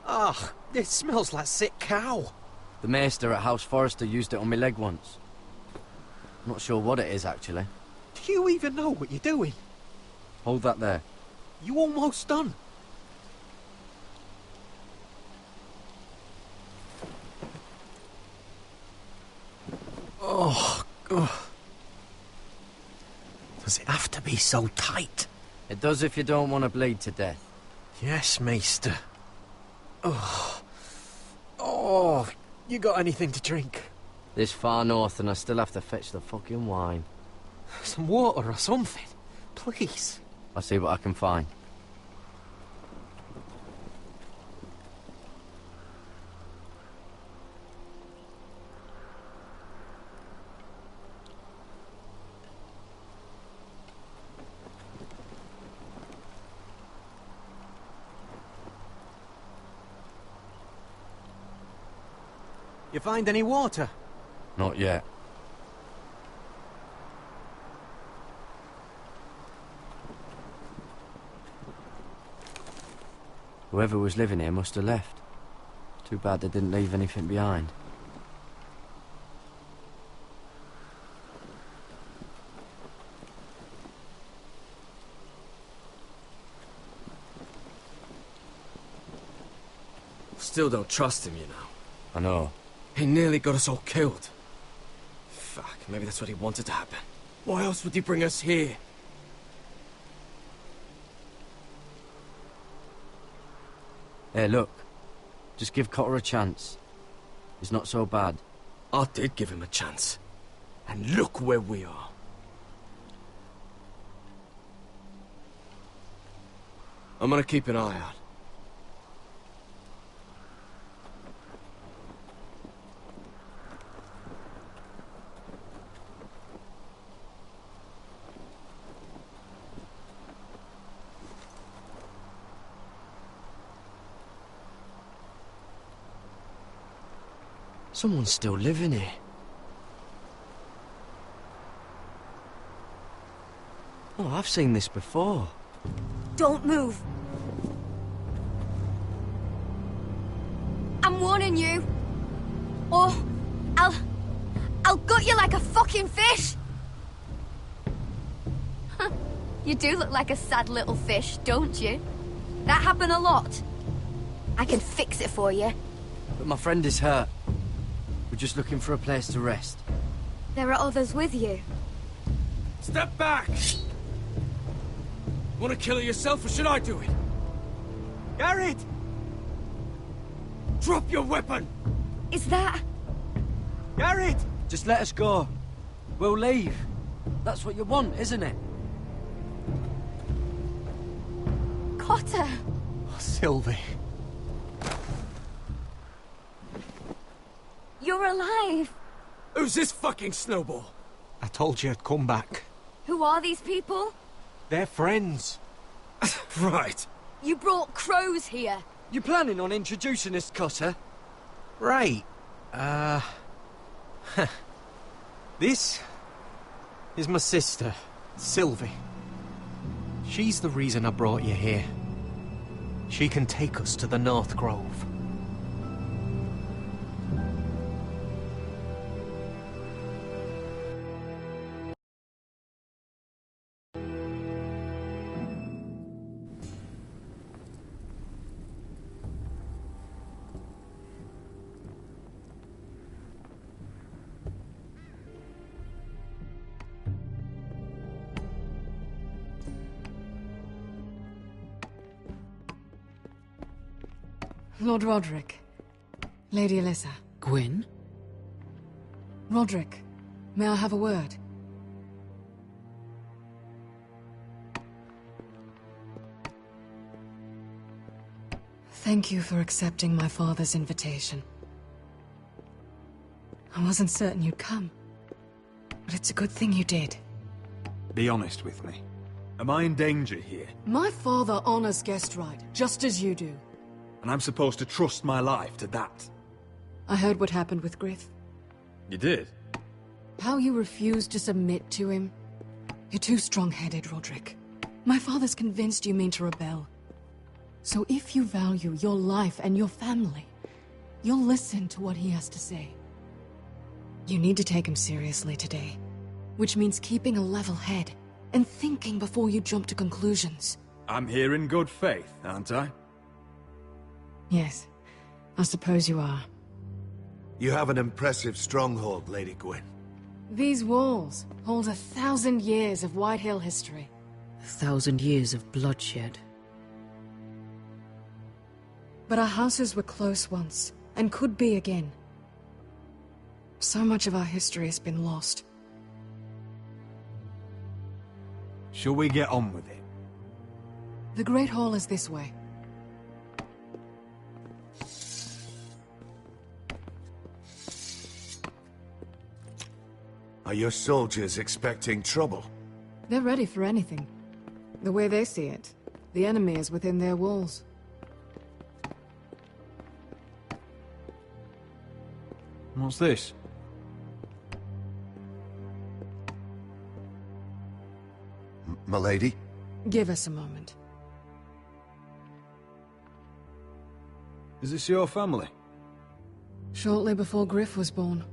Ugh, it smells like sick cow. The maester at House Forrester used it on my leg once. Not sure what it is, actually. Do you even know what you're doing? Hold that there. You almost done. Oh, God. Does it have to be so tight? It does if you don't want to bleed to death. Yes, Maester. Oh. Oh, you got anything to drink? This far north and I still have to fetch the fucking wine. Some water or something, please. I'll see what I can find. You find any water? Not yet. Whoever was living here must have left. Too bad they didn't leave anything behind. Still don't trust him, you know. I know. He nearly got us all killed. Fuck, maybe that's what he wanted to happen. Why else would he bring us here? Hey, look. Just give Cotter a chance. He's not so bad. I did give him a chance. And look where we are. I'm gonna keep an eye out. Someone's still living here. Oh, I've seen this before. Don't move. I'm warning you. Or I'll gut you like a fucking fish. You do look like a sad little fish, don't you? That happened a lot. I can fix it for you. But my friend is hurt. We're just looking for a place to rest. There are others with you. Step back! Want to kill her yourself, or should I do it? Garrett! Drop your weapon! Is that... Garrett! Just let us go. We'll leave. That's what you want, isn't it? Cotter! Oh, Sylvie. You're alive! Who's this fucking snowball? I told you I'd come back. Who are these people? They're friends. Right. You brought crows here. You planning on introducing us, Cotter? Right. This is my sister, Sylvie. She's the reason I brought you here. She can take us to the North Grove. Lord Roderick, Lady Alyssa. Gwyn? Roderick, may I have a word? Thank you for accepting my father's invitation. I wasn't certain you'd come, but it's a good thing you did. Be honest with me. Am I in danger here? My father honors guest right, just as you do. And I'm supposed to trust my life to that? I heard what happened with Griff. You did? How you refused to submit to him. You're too strong-headed, Roderick. My father's convinced you mean to rebel. So if you value your life and your family, you'll listen to what he has to say. You need to take him seriously today, which means keeping a level head and thinking before you jump to conclusions. I'm here in good faith, aren't I? Yes, I suppose you are. You have an impressive stronghold, Lady Gwyn. These walls hold 1,000 years of Whitehill history. 1,000 years of bloodshed. But our houses were close once, and could be again. So much of our history has been lost. Shall we get on with it? The Great Hall is this way. Are your soldiers expecting trouble? They're ready for anything. The way they see it, the enemy is within their walls. What's this? Milady? Give us a moment. Is this your family? Shortly before Griff was born.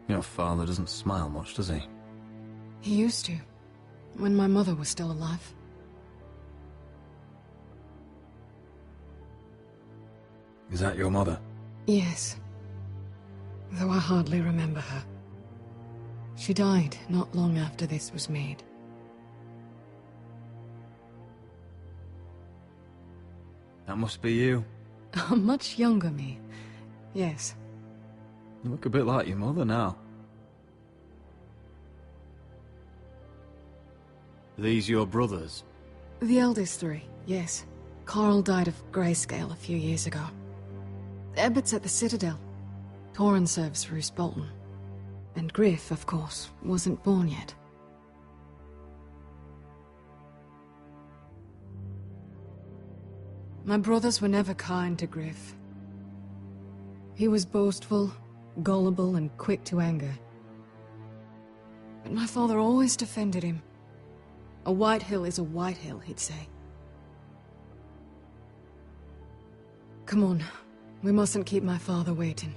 Your father doesn't smile much, does he? He used to, when my mother was still alive. Is that your mother? Yes. Though I hardly remember her. She died not long after this was made. That must be you. A much younger me. Yes. You look a bit like your mother now. Are these your brothers? The eldest three, yes. Carl died of grayscale a few years ago. Ebbett's at the Citadel. Torrin serves Roose Bolton. And Griff, of course, wasn't born yet. My brothers were never kind to Griff. He was boastful, gullible, and quick to anger. But my father always defended him. A Whitehill is a Whitehill, he'd say. Come on. We mustn't keep my father waiting.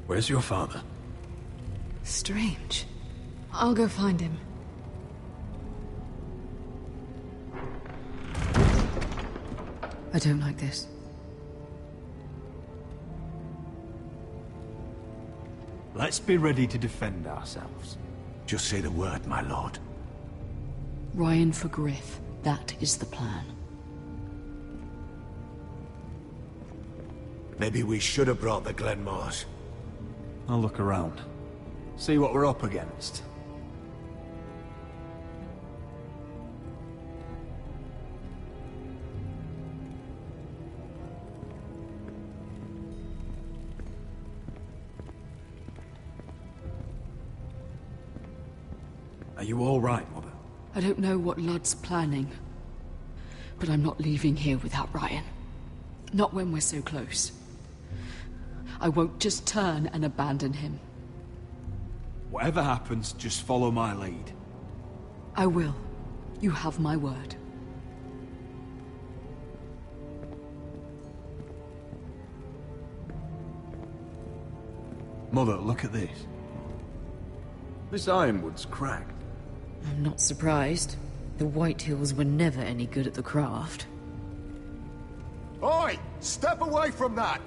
Where's your father? Strange. I'll go find him. I don't like this. Let's be ready to defend ourselves. Just say the word, my lord. Ryan for Griff. That is the plan. Maybe we should have brought the Glenmores. I'll look around. See what we're up against. Are you all right, Mother? I don't know what Ludd's planning, but I'm not leaving here without Ryan. Not when we're so close. I won't just turn and abandon him. Whatever happens, just follow my lead. I will. You have my word. Mother, look at this. This ironwood's cracked. I'm not surprised. The Whitehills were never any good at the craft. Oi! Step away from that!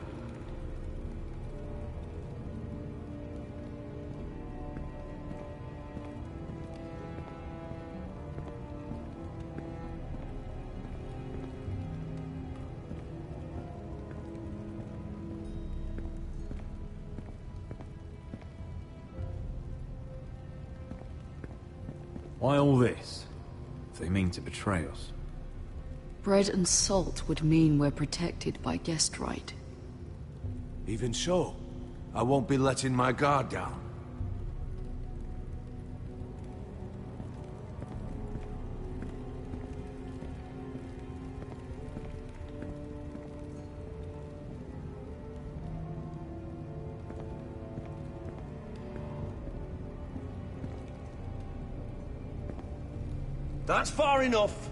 Why all this? If they mean to betray us. Bread and salt would mean we're protected by guest right. Even so, I won't be letting my guard down. That's far enough.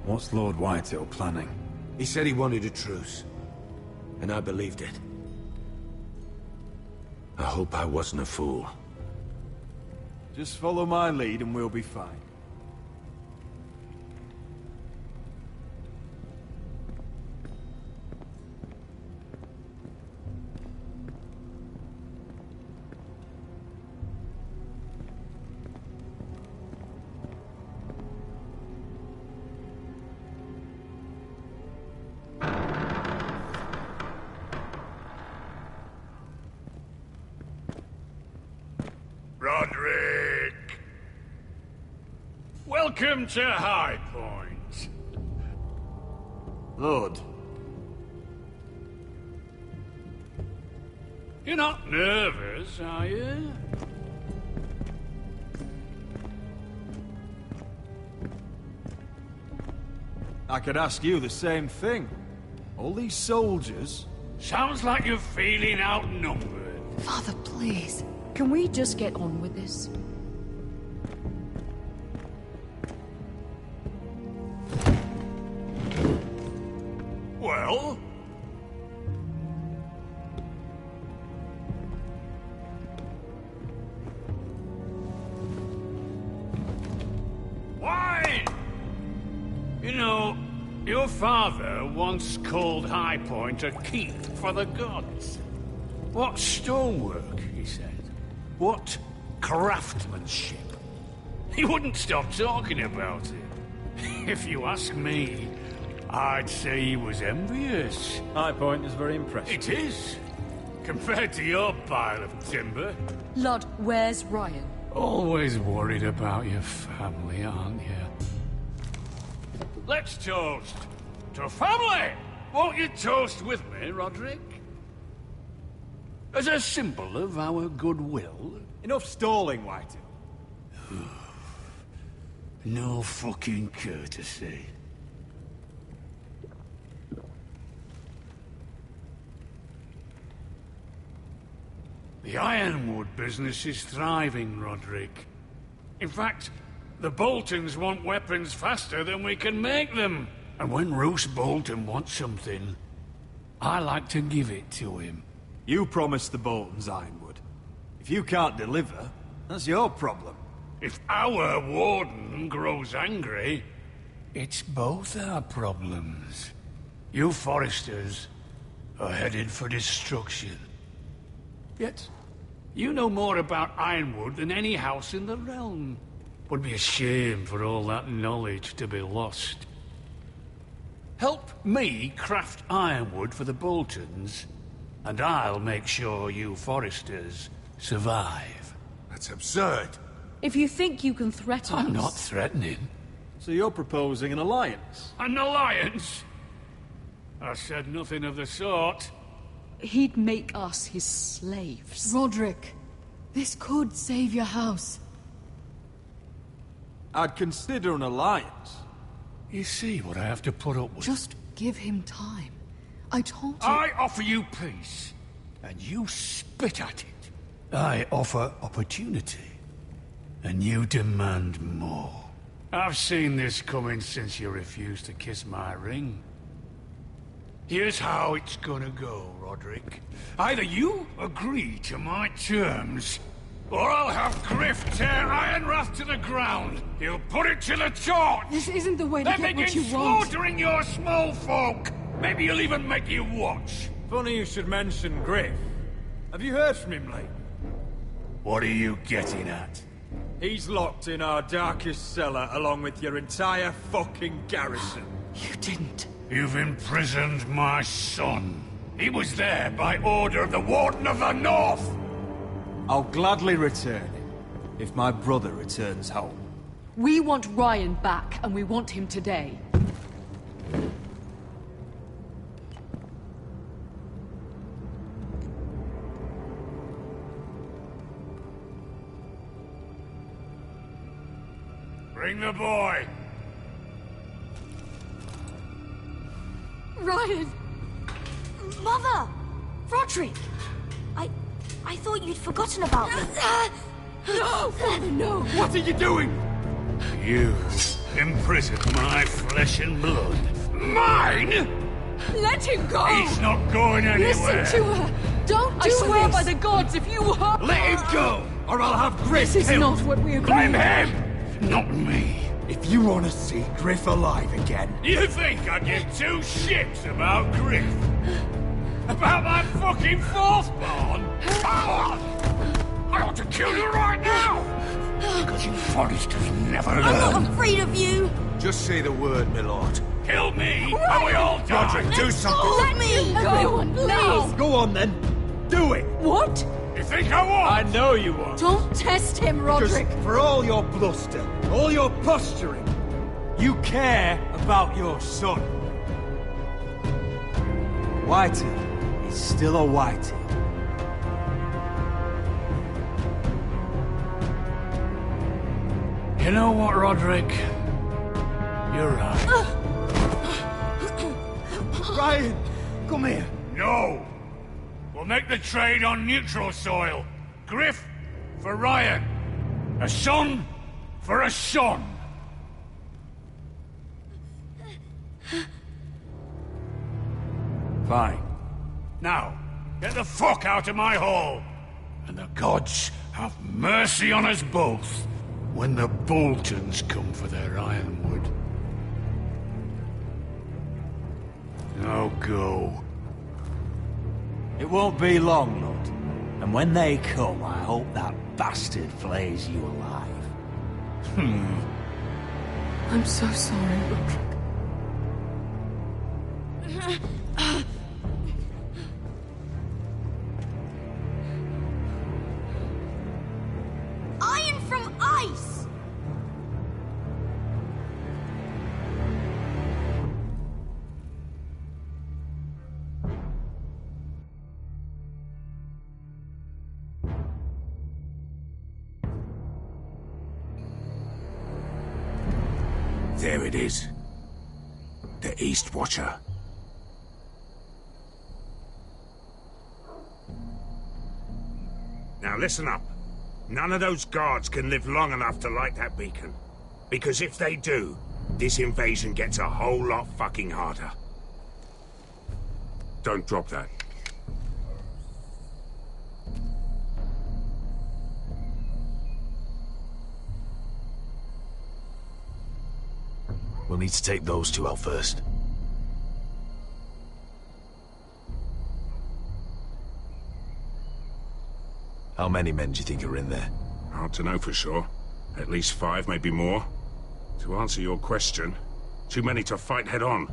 What's Lord Whitehill planning? He said he wanted a truce, and I believed it. I hope I wasn't a fool. Just follow my lead and we'll be fine. Roderick! Welcome to High Point. Lord. You're not nervous, are you? I could ask you the same thing. All these soldiers... Sounds like you're feeling outnumbered. Father, please. Can we just get on with this? Well? Why? You know, your father once called High Point a keep for the gods. What stonework, he said. What craftsmanship. He wouldn't stop talking about it. If you ask me, I'd say he was envious. High Point is very impressive. It is. Compared to your pile of timber. Lud, where's Ryan? Always worried about your family, aren't you? Let's toast to family! Won't you toast with me, Roderick? As a symbol of our goodwill. Enough stalling, Whitey. No fucking courtesy. The ironwood business is thriving, Roderick. In fact, the Boltons want weapons faster than we can make them. And when Roose Bolton wants something, I like to give it to him. You promised the Boltons ironwood. If you can't deliver, that's your problem. If our warden grows angry, it's both our problems. You Foresters are headed for destruction. Yet, you know more about ironwood than any house in the realm. Would be a shame for all that knowledge to be lost. Help me craft ironwood for the Boltons, and I'll make sure you Foresters survive. That's absurd. If you think you can threaten us... I'm not threatening. So you're proposing an alliance? An alliance? I said nothing of the sort. He'd make us his slaves. Roderick, this could save your house. I'd consider an alliance. You see what I have to put up with? Just give him time. I told you... I offer you peace, and you spit at it. I offer opportunity, and you demand more. I've seen this coming since you refused to kiss my ring. Here's how it's gonna go, Roderick. Either you agree to my terms, or I'll have Griff tear Ironrath to the ground. He'll put it to the torch. This isn't the way to then get what begin you want. slaughtering your small folk. Maybe he'll even make you watch. Funny you should mention Griff. Have you heard from him lately? What are you getting at? He's locked in our darkest cellar along with your entire fucking garrison. You didn't. You've imprisoned my son. He was there by order of the Warden of the North. I'll gladly return him, if my brother returns home. We want Ryan back, and we want him today. Bring the boy. Ryan! Mother! Roderick! I thought you'd forgotten about me. No! Father, no! What are you doing? You imprisoned my flesh and blood. Mine? Let him go! He's not going anywhere. Listen to her! Don't do I swear by the gods, if you hurt... Let him go, or I'll have Griff This is killed. not what we agreed. Blame him, not me. If you want to see Griff alive again... You think I give two shits about Griff? About my fucking fourthborn? I ought to kill you right now! Because you Forresters never learn. I'm not afraid of you! Just say the word, my lord. Kill me, and we all die! Roderick, do something! Let me! Everyone, please! Go on then. Do it! What? You think I won't? I know you won't. Don't test him, Roderick! Because for all your bluster, all your posturing, you care about your son. Whitehill is still a Whitehill. You know what, Roderick? You're right. Ryan, come here. No! We'll make the trade on neutral soil. Griff for Ryan. A son for a son. Fine. Now, get the fuck out of my hall. And the gods have mercy on us both when the Boltons come for their ironwood. Now go. It won't be long, Lord. And when they come, I hope that bastard flays you alive. I'm so sorry, Roderick. Iron from ice! There it is. The East Watcher. Now listen up. None of those guards can live long enough to light that beacon. Because if they do, this invasion gets a whole lot fucking harder. Don't drop that. We'll need to take those two out first. How many men do you think are in there? Hard to know for sure. At least 5, maybe more. To answer your question, too many to fight head on.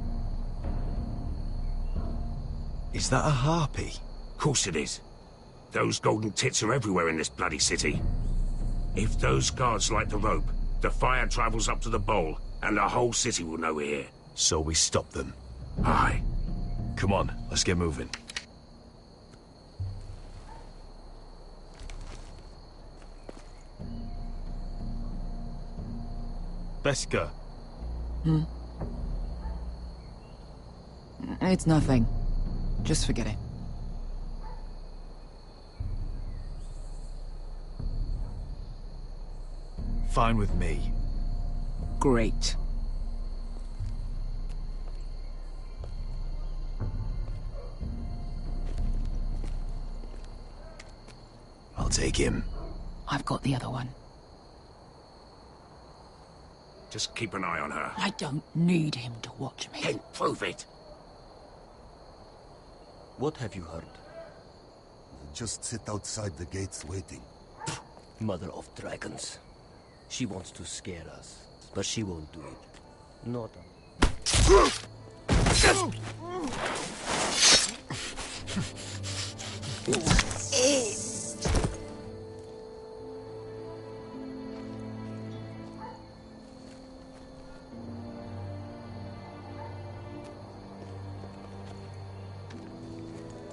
Is that a harpy? Of course it is. Those golden tits are everywhere in this bloody city. If those guards light the rope, the fire travels up to the bowl, and the whole city will know we're here. So we stop them. Aye. Come on, let's get moving. Beska. It's nothing. Just forget it. Fine with me. Great. I'll take him. I've got the other one. Just keep an eye on her. I don't need him to watch me. Then prove it. What have you heard? Just sit outside the gates waiting. Mother of dragons. She wants to scare us, but she won't do it. Not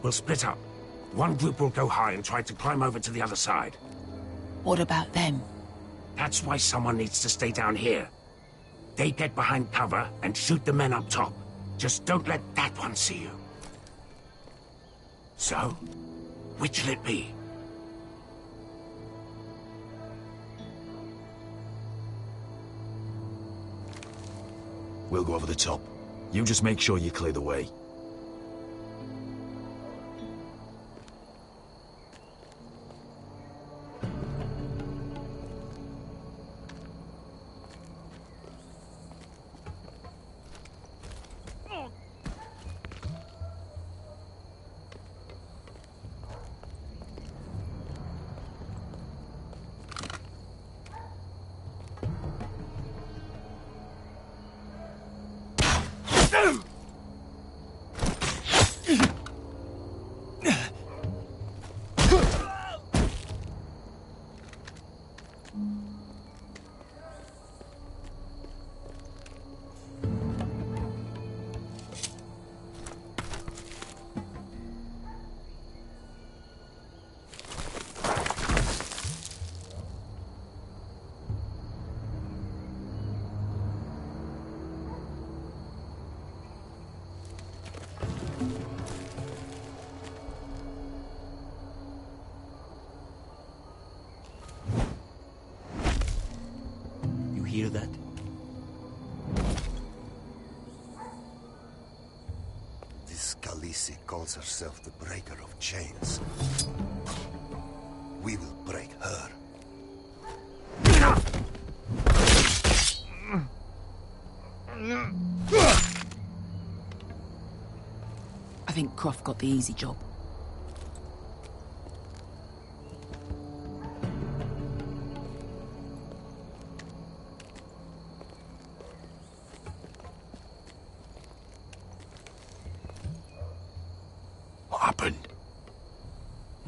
We'll split up. One group will go high and try to climb over to the other side. What about them? That's why someone needs to stay down here. They get behind cover and shoot the men up top. Just don't let that one see you. So, which'll it be? We'll go over the top. You just make sure you clear the way. hear that? This Khaleesi calls herself the Breaker of Chains. We will break her. I think Croft got the easy job. What happened?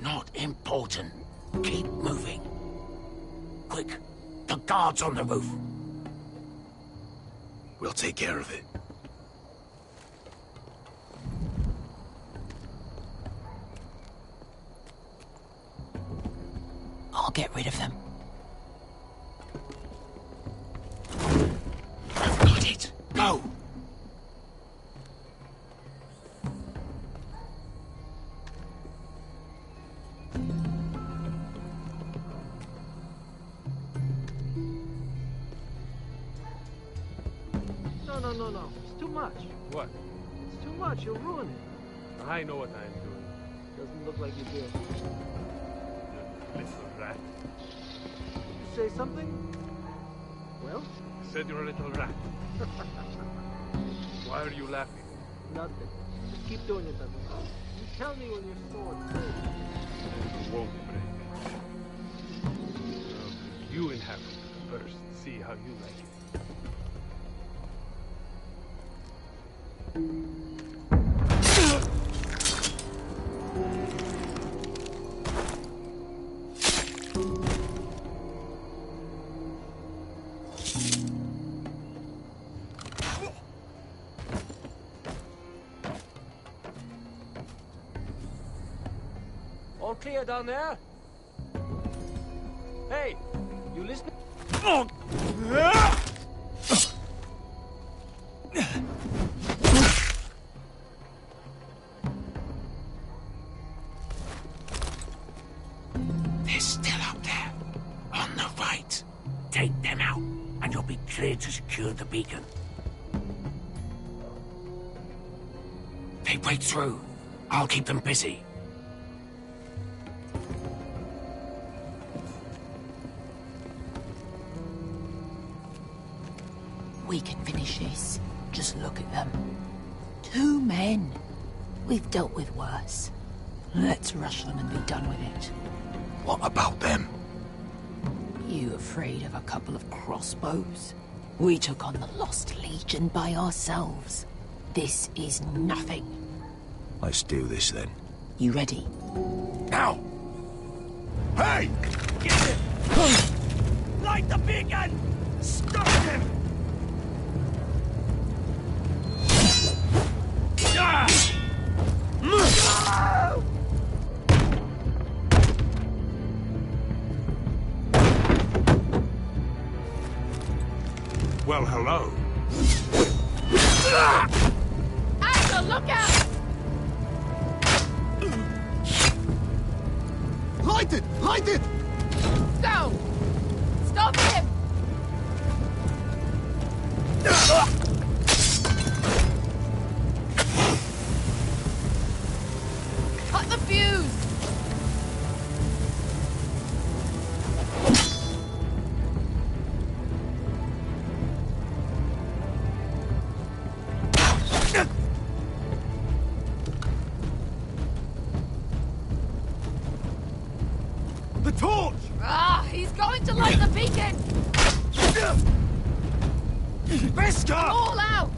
Not important. Keep moving. Quick, the guards on the roof. We'll take care of it. I'll get rid of them. Got it. Go! No. It's too much. What? It's too much. You'll ruin it. I know what I'm doing. Doesn't look like you do. You little rat. Did you say something? Well? I said you're a little rat. Why are you laughing? Nothing. Just keep doing it that way. You tell me when your sword breaks. It won't break. You inhabit it first. See how you like it. All clear down there? Hey, you listening? They're still up there. On the right. Take them. I'll be cleared to secure the beacon. They break through. I'll keep them busy. We can finish this. Just look at them. 2 men. We've dealt with worse. Let's rush them and be done with it. What about them? You afraid of a couple of crossbows? We took on the Lost Legion by ourselves. This is nothing. Let's do this then. You ready? Now! Hey! Get him! Light the beacon! Stop him! Well, hello. Axel, look out! Light it! Light it! Go! Stop him! Cut the fuse! The torch! Ah, he's going to light the beacon! Beskar! All out!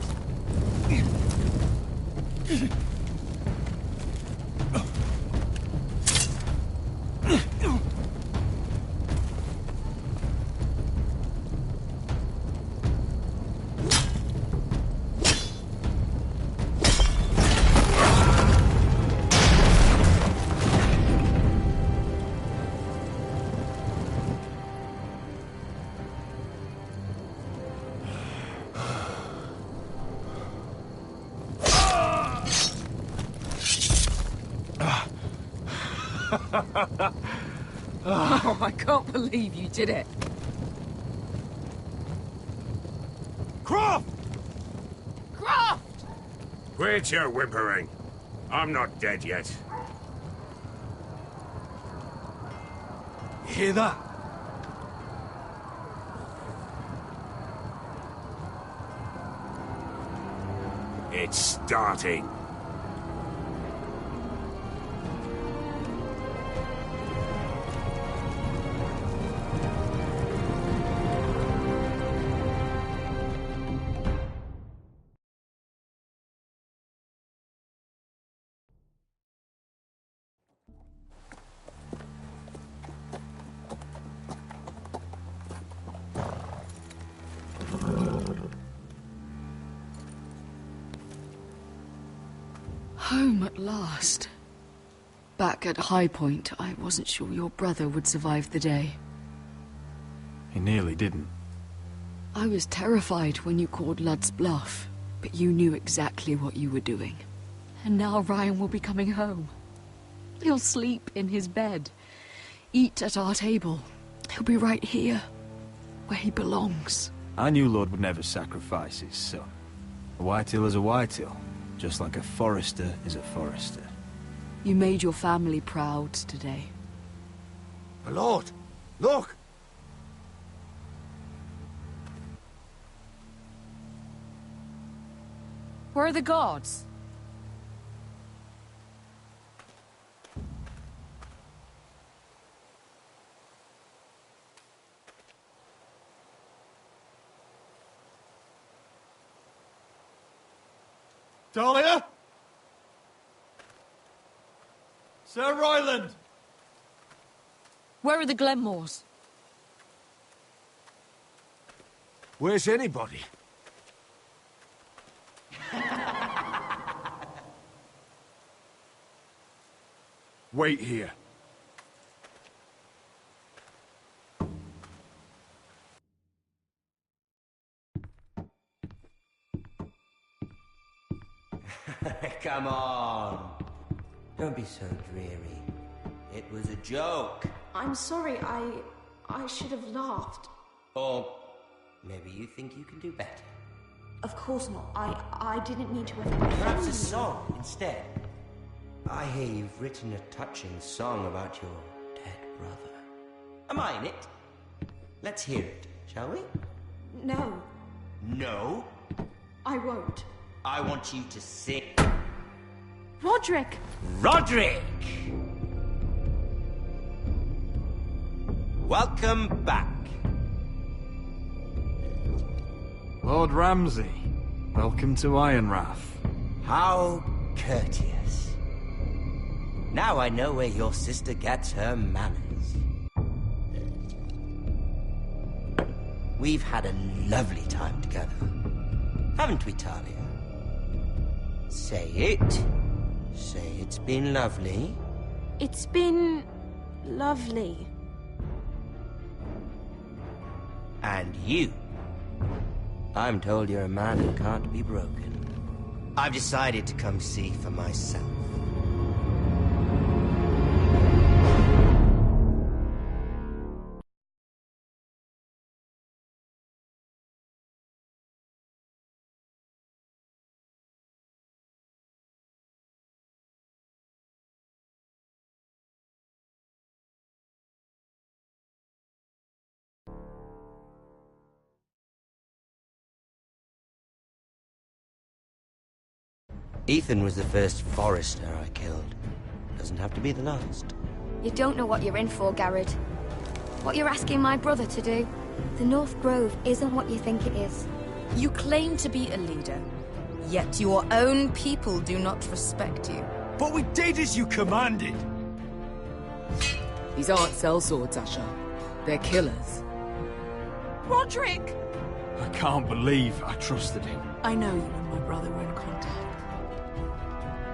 Oh, I can't believe you did it. Croft! Croft! Quit your whimpering. I'm not dead yet. You hear that? It's starting. Home at last. Back at High Point, I wasn't sure your brother would survive the day. He nearly didn't. I was terrified when you called Ludd's bluff, but you knew exactly what you were doing. And now Ryan will be coming home. He'll sleep in his bed, eat at our table. He'll be right here, where he belongs. I knew Lord would never sacrifice his son. A Whitehill is a Whitehill, just like a Forester is a Forester. You made your family proud today. My lord, look! Where are the guards? Dahlia? Sir Ryland! Where are the Glenmores? Where's anybody? Wait here. Come on. Don't be so dreary. It was a joke. I'm sorry, I should have laughed. Or Maybe you think you can do better. Of course not. I didn't mean to offend you. Perhaps a song instead. I hear you've written a touching song about your dead brother. Am I in it? Let's hear it, shall we? No. No? I won't. I want you to sing. Roderick! Roderick! Welcome back. Lord Ramsay, welcome to Ironrath. How courteous. Now I know where your sister gets her manners. We've had a lovely time together. Haven't we, Talia? Say it. Say it's been lovely. It's been... lovely. And you. I'm told you're a man who can't be broken. I've decided to come see for myself. Ethan was the first Forester I killed. Doesn't have to be the last. You don't know what you're in for, Garrett. What you're asking my brother to do. The North Grove isn't what you think it is. You claim to be a leader, yet your own people do not respect you. But we did as you commanded! These aren't sellswords, Asher. They're killers. Roderick! I can't believe I trusted him. I know you and my brother were in contact.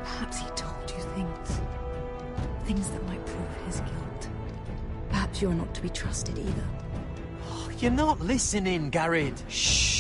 Perhaps he told you things. Things that might prove his guilt. Perhaps you're not to be trusted either. Oh, you're not listening, Garrett. Shh.